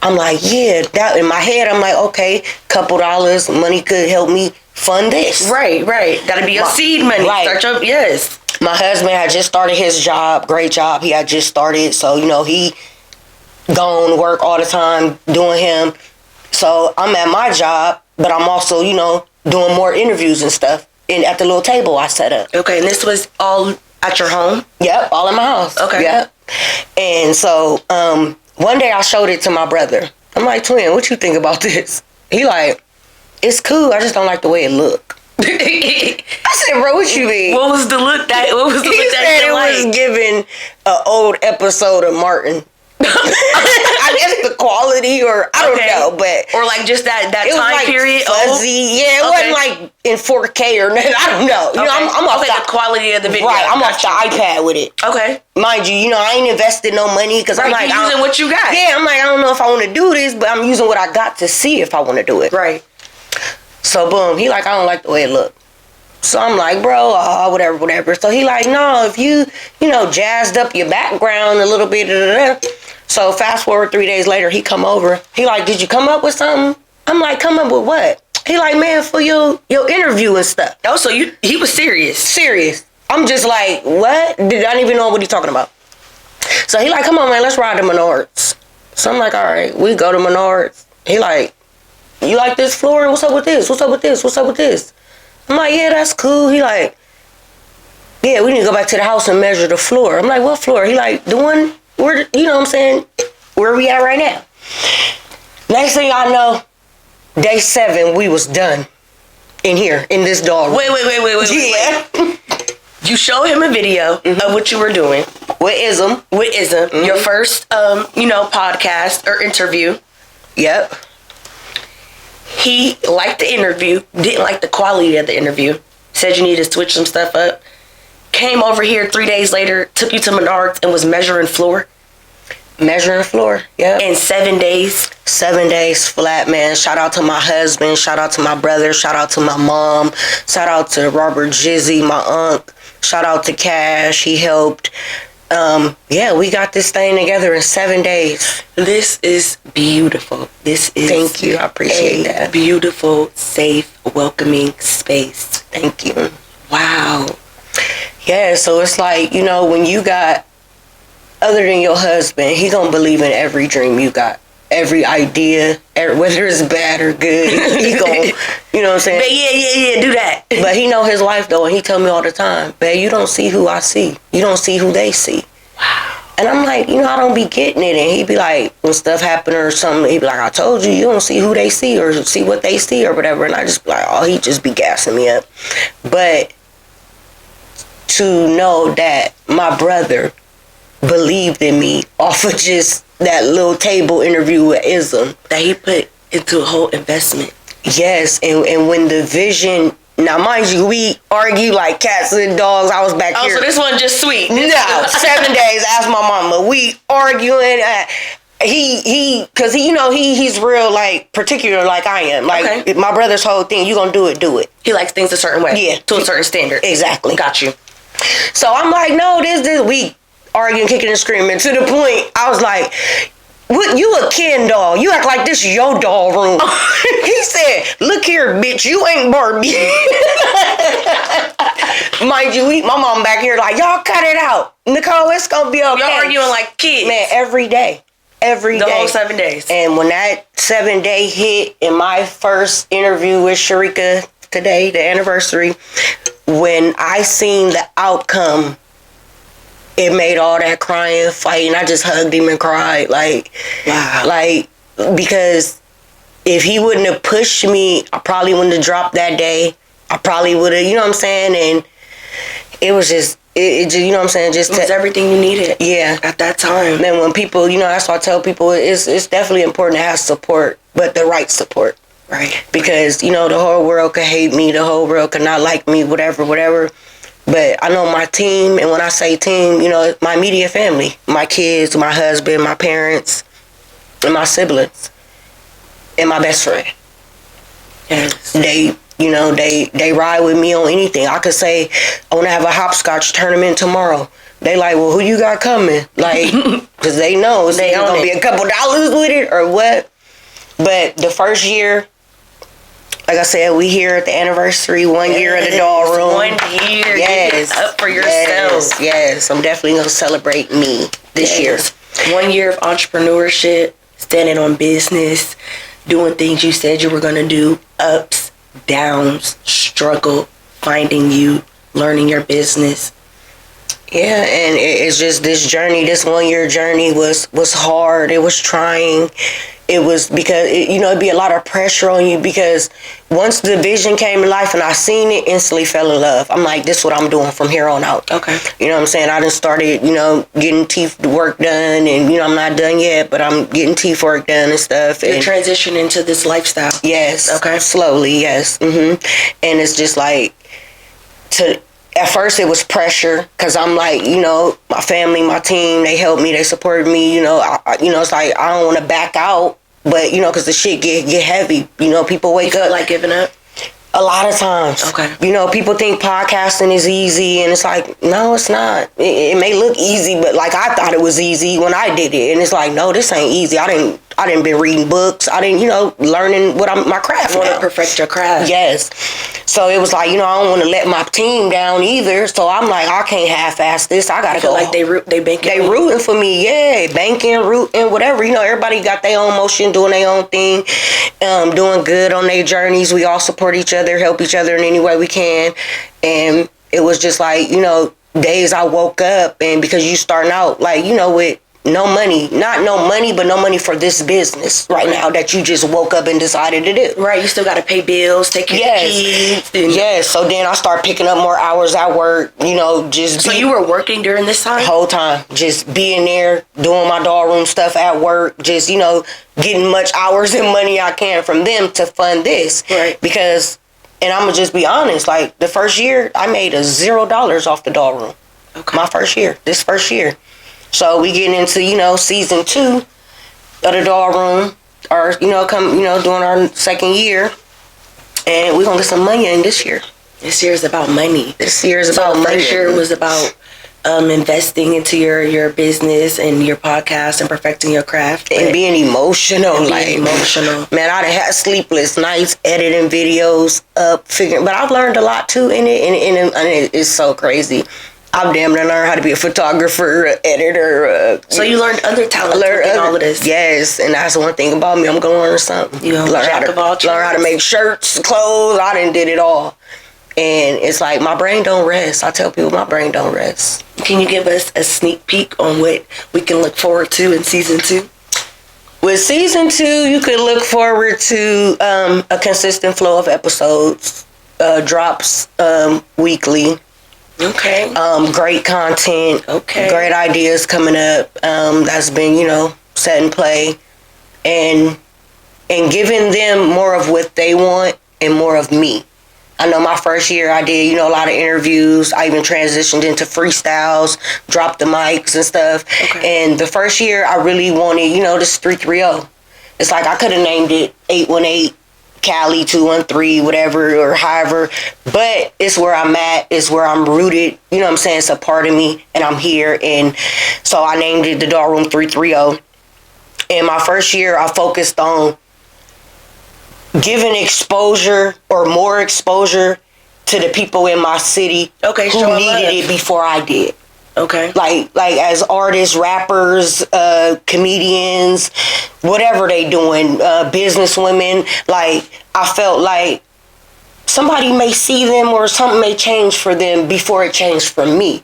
I'm like, yeah. That in my head, I'm like, okay, couple dollars, money could help me fund this. Right. Gotta be your seed money. Right. Yes. My husband had just started his job, great job. He had just started, so he gone to work all the time doing him. So I'm at my job, but I'm also doing more interviews and stuff. And at the little table I set up. Okay, and this was all at your home? Yep, all in my house. Okay. Yep. And so one day I showed it to my brother. I'm like, twin, what you think about this? He like, it's cool. I just don't like the way it look. I said, bro, what you mean? What was the look that? What was the he look said that it like? was giving an old episode of Martin. I guess the quality, or I don't know, but or like just that it was time like period. Fuzzy, yeah, it wasn't like in 4K or nothing. I don't know. I'm off the quality of the video. Right, I'm off the iPad with it. Okay, mind you, I ain't invested no money because I'm like using what you got. Yeah, I'm like I don't know if I want to do this, but I'm using what I got to see if I want to do it. Right. So boom, he like I don't like the way it look. So I'm like, bro, whatever. So he like, no, if you jazzed up your background a little bit. So fast forward 3 days later, he come over. He like, did you come up with something? I'm like, come up with what? He like, man, for your interview and stuff. Oh, so he was serious. Serious. I'm just like, what? I didn't even know what he talking about. So he like, come on, man, let's ride to Menards. So I'm like, all right, we go to Menards. He like, you like this floor? What's up with this? What's up with this? What's up with this? I'm like, yeah, that's cool. He like, yeah, we need to go back to the house and measure the floor. I'm like, what floor? He like, the one where, what I'm saying, where we at right now. Next thing I know, day 7, we was done in here, in this doll room. Wait. Yeah. You show him a video of what you were doing. With Ism. Your first, podcast or interview. Yep. He liked the interview, didn't like the quality of the interview, said you needed to switch some stuff up. Came over here 3 days later, took you to Menards and was measuring floor. Measuring floor, yeah. In 7 days. 7 days flat, man. Shout out to my husband. Shout out to my brother. Shout out to my mom. Shout out to Robert Jizzy, my aunt. Shout out to Cash. He helped. Yeah, we got this thing together in 7 days. This is beautiful. This is Thank you. I appreciate that. Beautiful, safe, welcoming space. Thank you. Wow. Yeah, so it's like, when you got, other than your husband, he gonna believe in every dream you got. Every idea, whether it's bad or good, he gonna, you know what I'm saying? But yeah, do that. But he know his wife though, and he tell me all the time, babe, you don't see who I see. You don't see who they see. Wow. And I'm like, I don't be getting it. And he be like, when stuff happen or something, he be like, I told you, you don't see who they see or see what they see or whatever. And I just be like, oh, he just be gassing me up. But to know that my brother believed in me off of just that little table interview with Ism. That he put into a whole investment. Yes, and when the vision, now mind you, we argue like cats and dogs. I was back here. Oh, so this one just sweet. No, 7 days, ask my mama. We arguing. Cause he's real like particular like I am. Like okay. My brother's whole thing, you gonna do it. He likes things a certain way. Yeah. To a certain standard. Exactly. Got you. So I'm like, no, this we arguing, kicking and screaming to the point I was like, what, you a Ken doll? You act like this is your doll room. He said, look here, bitch, you ain't Barbie. Mind you, my mom back here like, y'all cut it out. Nicole, it's gonna be okay. Y'all arguing like kids. Man, every day. The whole 7 days. And when that 7 day hit in my first interview with Sharika today, the anniversary, when I seen the outcome, it made all that crying, fighting. I just hugged him and cried. Like, wow. Like, because if he wouldn't have pushed me, I probably wouldn't have dropped that day. I probably would have, you know what I'm saying? And it was just, it you know what I'm saying? Just it was everything you needed. Yeah. At that time. And when people, that's why I tell people it's definitely important to have support, but the right support. Right. Because, the whole world could hate me, the whole world could not like me, whatever. But I know my team, and when I say team, my immediate family, my kids, my husband, my parents, and my siblings, and my best friend. Yes. They ride with me on anything. I could say, I want to have a hopscotch tournament tomorrow. They like, well, who you got coming? Like, because they know it's either gonna be a couple dollars with it or what. But the first year, like I said, we here at the anniversary, 1 year of the doll room. 1 year. Yes. Up for yourself. Yes. I'm definitely gonna celebrate me this year. 1 year of entrepreneurship, standing on business, doing things you said you were gonna do, ups, downs, struggle, finding you, learning your business. Yeah, and it's just this journey, this 1 year journey was hard. It was trying. It was because, it'd be a lot of pressure on you because once the vision came to life and I seen it, instantly fell in love. I'm like, this is what I'm doing from here on out. Okay. You know what I'm saying? I done started, getting teeth work done and, I'm not done yet, but I'm getting teeth work done and stuff. You're and transitioning into this lifestyle. Yes. Okay. Slowly, yes. And it's just like, at first it was pressure because I'm like, my family, my team, they helped me, they supported me, it's like I don't want to back out, but because the shit get heavy, people wake up like giving up. a lot of times. Okay. People think podcasting is easy and it's like, no, it's not. It may look easy, but like I thought it was easy when I did it, and it's like, no, this ain't easy. I didn't been reading books. I didn't, learning my craft. You want to perfect your craft. Yes. So it was like, I don't want to let my team down either. So I'm like, I can't half-ass this. I gotta go. Like they banking. They rooting for me. Yeah, banking, rooting, whatever. Everybody got their own motion, doing their own thing, doing good on their journeys. We all support each other, help each other in any way we can. And it was just like, days I woke up and because you starting out like, with no money, not no money, but no money for this business right now that you just woke up and decided to do. Right, you still got to pay bills, take care of kids. Yes, so then I start picking up more hours at work, So you were working during this time? Whole time, just being there, doing my doll room stuff at work, just, getting much hours and money I can from them to fund this. Right. Because, and I'm going to just be honest, like the first year, I made $0 off the doll room. Okay. This first year. So we getting into, season 2 of the doll room, or, doing our second year, and we're going to get some money in this year. This year is about money. This year is about money. First year was about investing into your business and your podcast and perfecting your craft. And being emotional. Emotional. Man, I done had sleepless nights editing videos up, figuring, but I've learned a lot too in it, and it's so crazy. I've damn near learned how to be a photographer, an editor. So you learned other talents in all of this. Yes, and that's one thing about me. I'm gonna learn something. You learn how to make shirts, clothes. I done did it all, and it's like my brain don't rest. I tell people my brain don't rest. Can you give us a sneak peek on what we can look forward to in season 2? With season 2, you could look forward to a consistent flow of episodes, drops weekly. Okay. Great content. Okay. Great ideas coming up. That's been, set in play, and giving them more of what they want and more of me. I know my first year I did, a lot of interviews. I even transitioned into freestyles, dropped the mics and stuff. Okay. And the first year I really wanted, this 330. It's like I could have named it 818. Cali 213, whatever, or however, but it's where I'm at, it's where I'm rooted, you know what I'm saying? It's a part of me, and I'm here, and so I named it the Thadollroom330. And my first year, I focused on giving exposure or more exposure to the people in my city who needed it before I did. Okay. Like as artists, rappers, comedians, whatever they doing, business women, like I felt like somebody may see them or something may change for them before it changed for me.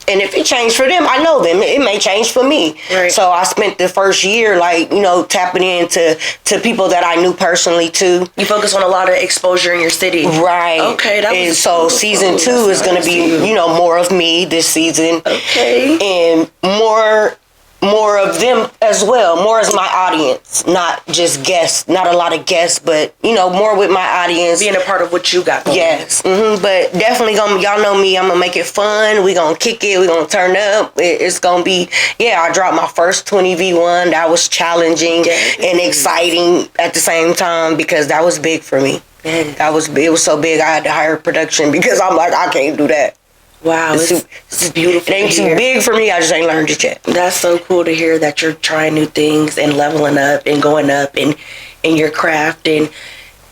And if it changed for them, I know them. It may change for me. Right. So I spent the first year, tapping into people that I knew personally too. You focus on a lot of exposure in your city. Right. Okay. And so season 2 is going to be, more of me this season. Okay. And more of them as well. More as my audience, not just guests. Not a lot of guests, but more with my audience. Being a part of what you got going. Yes. But definitely y'all know me. I'm gonna make it fun. We gonna kick it. We gonna turn up. It's gonna be. I dropped my first 20v1. That was challenging and exciting at the same time because that was big for me. It was so big I had to hire production because I'm like, I can't do that. Wow, it's beautiful. It ain't too big for me. I just ain't learned it yet. That's so cool to hear that you're trying new things and leveling up and going up in your craft. And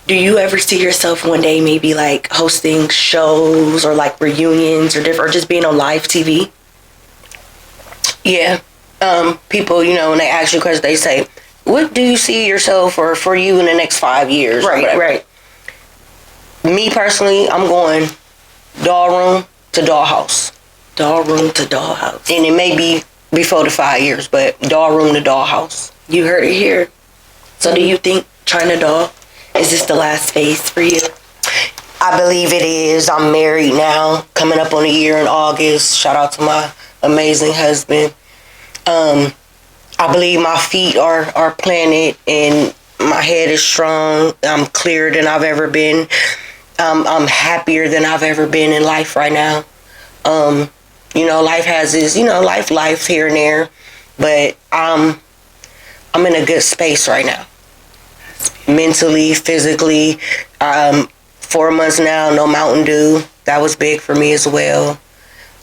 do you ever see yourself one day maybe like hosting shows or like reunions or different, or just being on live TV? Yeah. People, you know, when they ask you questions, they say, what do you see yourself or for you in the next 5 years? Right. Me personally, I'm going doll room to dollhouse. Doll room to dollhouse. And it may be before the 5 years, but doll room to dollhouse. You heard it here. So do you think China Doll, is this the last phase for you? I believe it is. I'm married now, coming up on a year in August. Shout out to my amazing husband. I believe my feet are planted and my head is strong. I'm clearer than I've ever been. I'm happier than I've ever been in life right now. You know, life has its, you know, life here and there, but I'm in a good space right now. Mentally, physically. 4 months now, no Mountain Dew. That was big for me as well.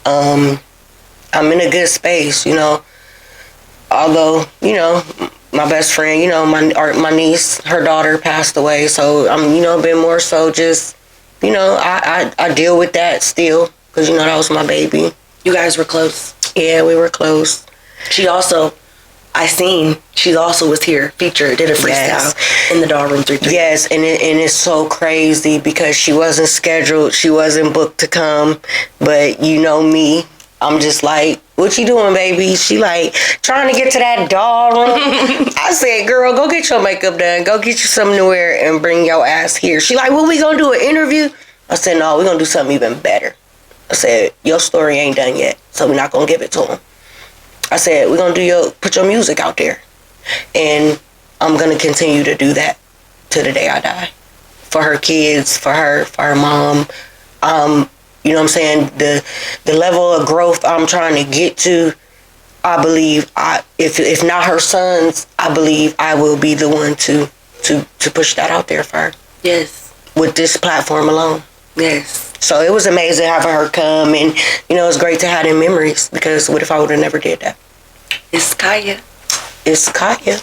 I'm in a good space, you know. Although, you know, my best friend, you know, my niece, her daughter passed away. So I'm, you know, been more so just, you know, I deal with that still because, you know, that was my baby. You guys were close. Yeah, we were close. She also was here, featured, did a freestyle in the Thadollroom330. Yes, and it's so crazy because she wasn't scheduled, she wasn't booked to come, but you know me, I'm just like, what you doing, baby? She like, trying to get to that doll room. I said, girl, go get your makeup done, go get you something to wear and bring your ass here. She like, well, we gonna do an interview? I said, no, we're gonna do something even better. I said, your story ain't done yet, so we're not gonna give it to him. I said, we're going to put your music out there. And I'm going to continue to do that to the day I die. For her kids, for her mom. You know what I'm saying? The level of growth I'm trying to get to, I believe, if not her sons, I believe I will be the one to push that out there for her. Yes. With this platform alone. Yes. So it was amazing having her come, and you know, it's great to have them memories because what if I would have never did that? It's Kaya. It's Kaya.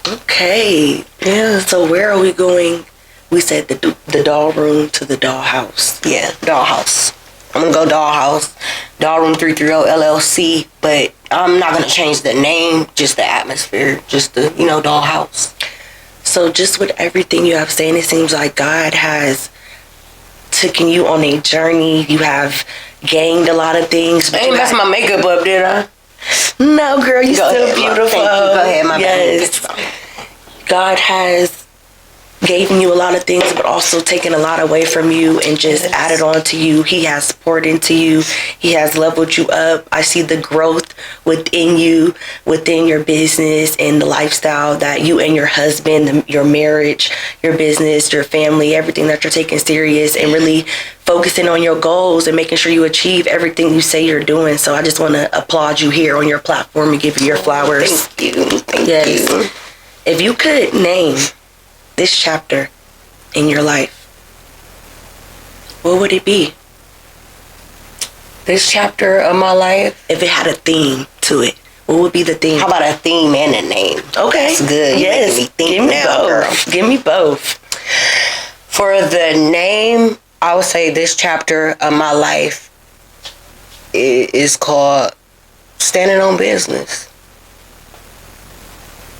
Okay. Yeah. So where are we going? We said the doll room to the dollhouse. Yeah, dollhouse. I'm gonna go dollhouse, Thadollroom330 LLC, but I'm not gonna change the name, just the atmosphere, just the, you know, dollhouse. So just with everything you have saying, it seems like God has taken you on a journey. You have gained a lot of things. I ain't messed my makeup up, did I? No, girl, you're still ahead, beautiful. Thank you. Go ahead, my yes. bad. God has given you a lot of things, but also taken a lot away from you and just added on to you. He has poured into you. He has leveled you up. I see the growth within you, within your business and the lifestyle that you and your husband, your marriage, your business, your family, everything that you're taking serious and really focusing on your goals and making sure you achieve everything you say you're doing. So I just want to applaud you here on your platform and give you your flowers. Thank you. Thank you. If you could name this chapter in your life, what would it be? This chapter of my life, if it had a theme to it, what would be the theme? How about a theme and a name? Okay. That's good. Yes. You making me think Give me now, both. girl. Give me both. For the name, I would say this chapter of my life is called Standing on Business.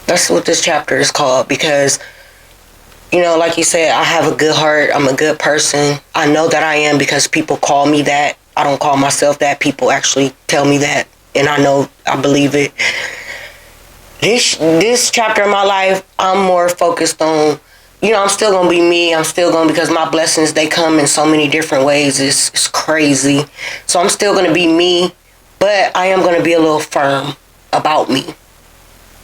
That's what this chapter is called because, you know, like you said, I have a good heart. I'm a good person. I know that I am because people call me that. I don't call myself that. People actually tell me that. And I know, I believe it. This chapter of my life, I'm more focused on, you know, I'm still going to be me. I'm still going to, because my blessings, they come in so many different ways. It's crazy. So I'm still going to be me, but I am going to be a little firm about me,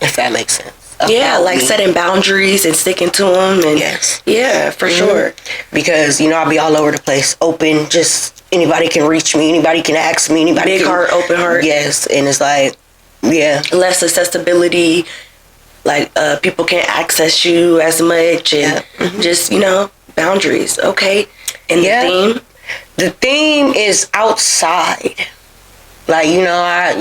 if that makes sense. Yeah, like me. Setting boundaries and sticking to them. And yes. Yeah, for sure. Because, you know, I'll be all over the place, open, just anybody can reach me, anybody can ask me, anybody Big can... heart, open heart. Yes, and it's like, yeah. Less accessibility, like people can't access you as much, and just, you know, boundaries. Okay. And the theme? The theme is outside. Like, I'm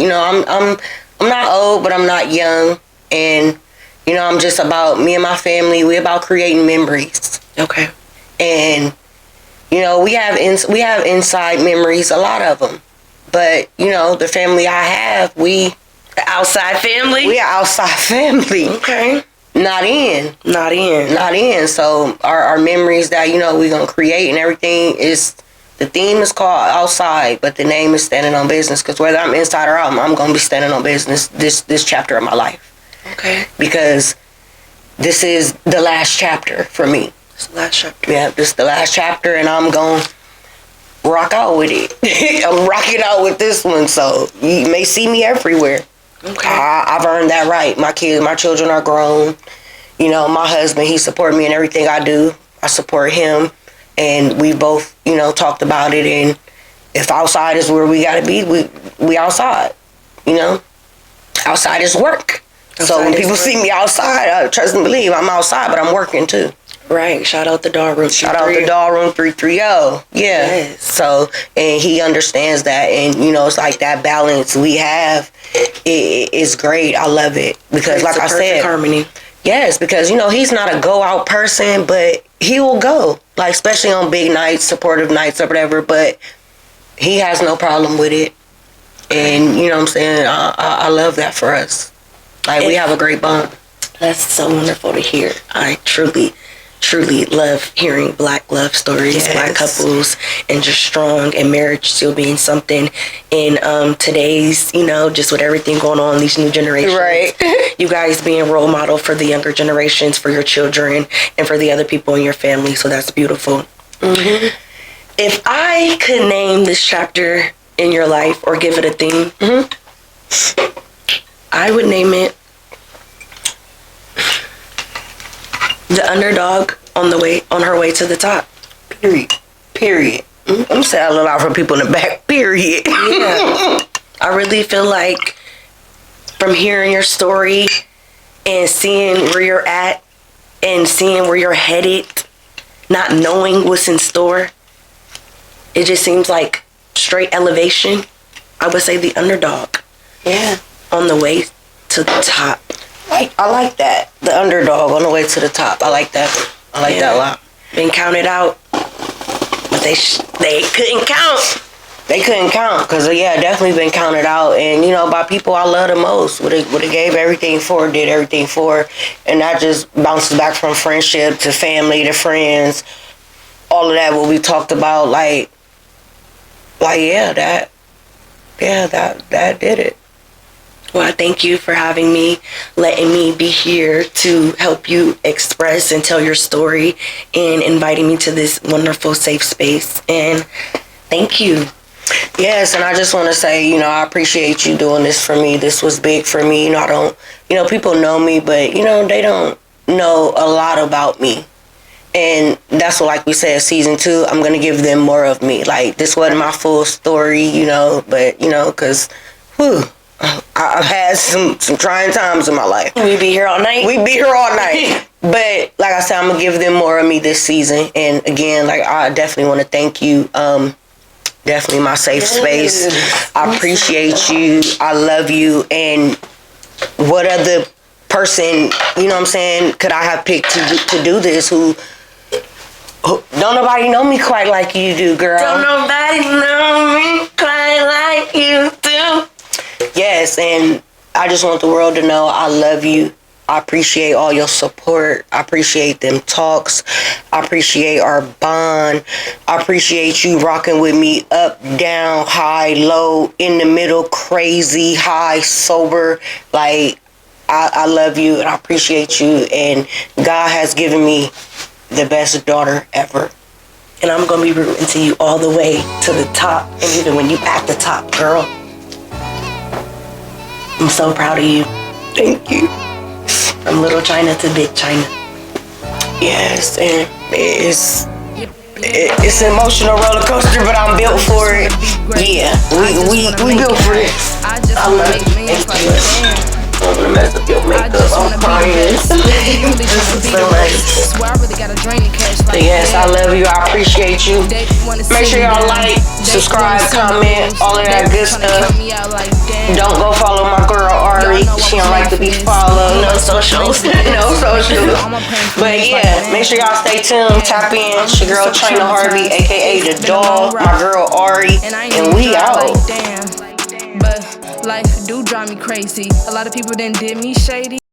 not old, but I'm not young. And, I'm just about me and my family. We about creating memories. Okay. And, we have inside memories, a lot of them. But, the family I have, the outside family? We are outside family. Okay. Not in. So our memories that, we're going to create and everything the theme is called outside, but the name is standing on business. Because whether I'm inside or out, I'm going to be standing on business this chapter of my life. Okay. Because this is the last chapter for me. It's the last chapter. Yeah, this is the last chapter, and I'm going to rock out with it. I'm rocking out with this one, so you may see me everywhere. Okay. I've earned that right. My children are grown. My husband, he supports me in everything I do. I support him, and we both, talked about it. And if outside is where we gotta be, we outside. Outside is work. So when people see me outside, trust and believe I'm outside, but I'm working too. Right. Shout out the Thadollroom. Shout out the Thadollroom330. Yeah. Yes. So, and he understands that. And, it's like that balance we have is great. I love it. Because, like I said, harmony. Yes, because, he's not a go out person, but he will go. Like, especially on big nights, supportive nights or whatever. But he has no problem with it. And, you know what I'm saying? I love that for us. Like, we have a great bond. That's so wonderful to hear. I truly love hearing Black love stories, yes. Black couples, and just strong, and marriage still being something in today's, just with everything going on, these new generations. Right. You guys being role model for the younger generations, for your children, and for the other people in your family. So that's beautiful. Mm-hmm. If I could name this chapter in your life or give it a theme, I would name it The Underdog on her way to the top. Period. I'm saying a little out for people in the back. Period. Yeah. I really feel like from hearing your story and seeing where you're at and seeing where you're headed, not knowing what's in store, it just seems like straight elevation. I would say the underdog. Yeah. On the way to the top. I like that. The underdog on the way to the top. I like that. I like that a lot. Been counted out, but they couldn't count. They couldn't count because, definitely been counted out. And, by people I love the most. What they gave everything for, did everything for. And that just bounces back from friendship to family to friends. All of that, what we talked about, that did it. Well, I thank you for having me, letting me be here to help you express and tell your story, and inviting me to this wonderful safe space. And thank you. Yes, and I just want to say, I appreciate you doing this for me. This was big for me. I don't, people know me, but, they don't know a lot about me. And that's what, like we said, season 2, I'm going to give them more of me. Like, this wasn't my full story, but, because, I've had some trying times in my life. We be here all night. But like I said, I'm going to give them more of me this season. And again, I definitely want to thank you. Definitely my safe space. I appreciate you. I love you. And what other person, could I have picked to do this who don't nobody know me quite like you do, girl. Don't nobody know me quite like you do. Yes, and I just want the world to know I love you. I appreciate all your support. I appreciate them talks. I appreciate our bond. I appreciate you rocking with me up, down, high, low, in the middle, crazy, high, sober. I love you and I appreciate you. And God has given me the best daughter ever. And I'm going to be rooting to you all the way to the top. And even when you at the top, girl. I'm so proud of you. Thank you. From little China to big China. Yes, and it's an emotional roller coaster, but I'm built for it. Yeah, we built for it. I love it. Thank you. I'm gonna mess up your makeup. I'm crying. This is so nice. Yes, I I love you. I appreciate you. Make sure y'all like, subscribe, comment, all of that good stuff. Don't go follow my girl Ari. She don't like to be followed. No socials. No socials. But yeah, make sure y'all stay tuned. Tap in. It's your girl China Harvey, aka the doll. My girl Ari. And we out. But life do drive me crazy. A lot of people then did me shady.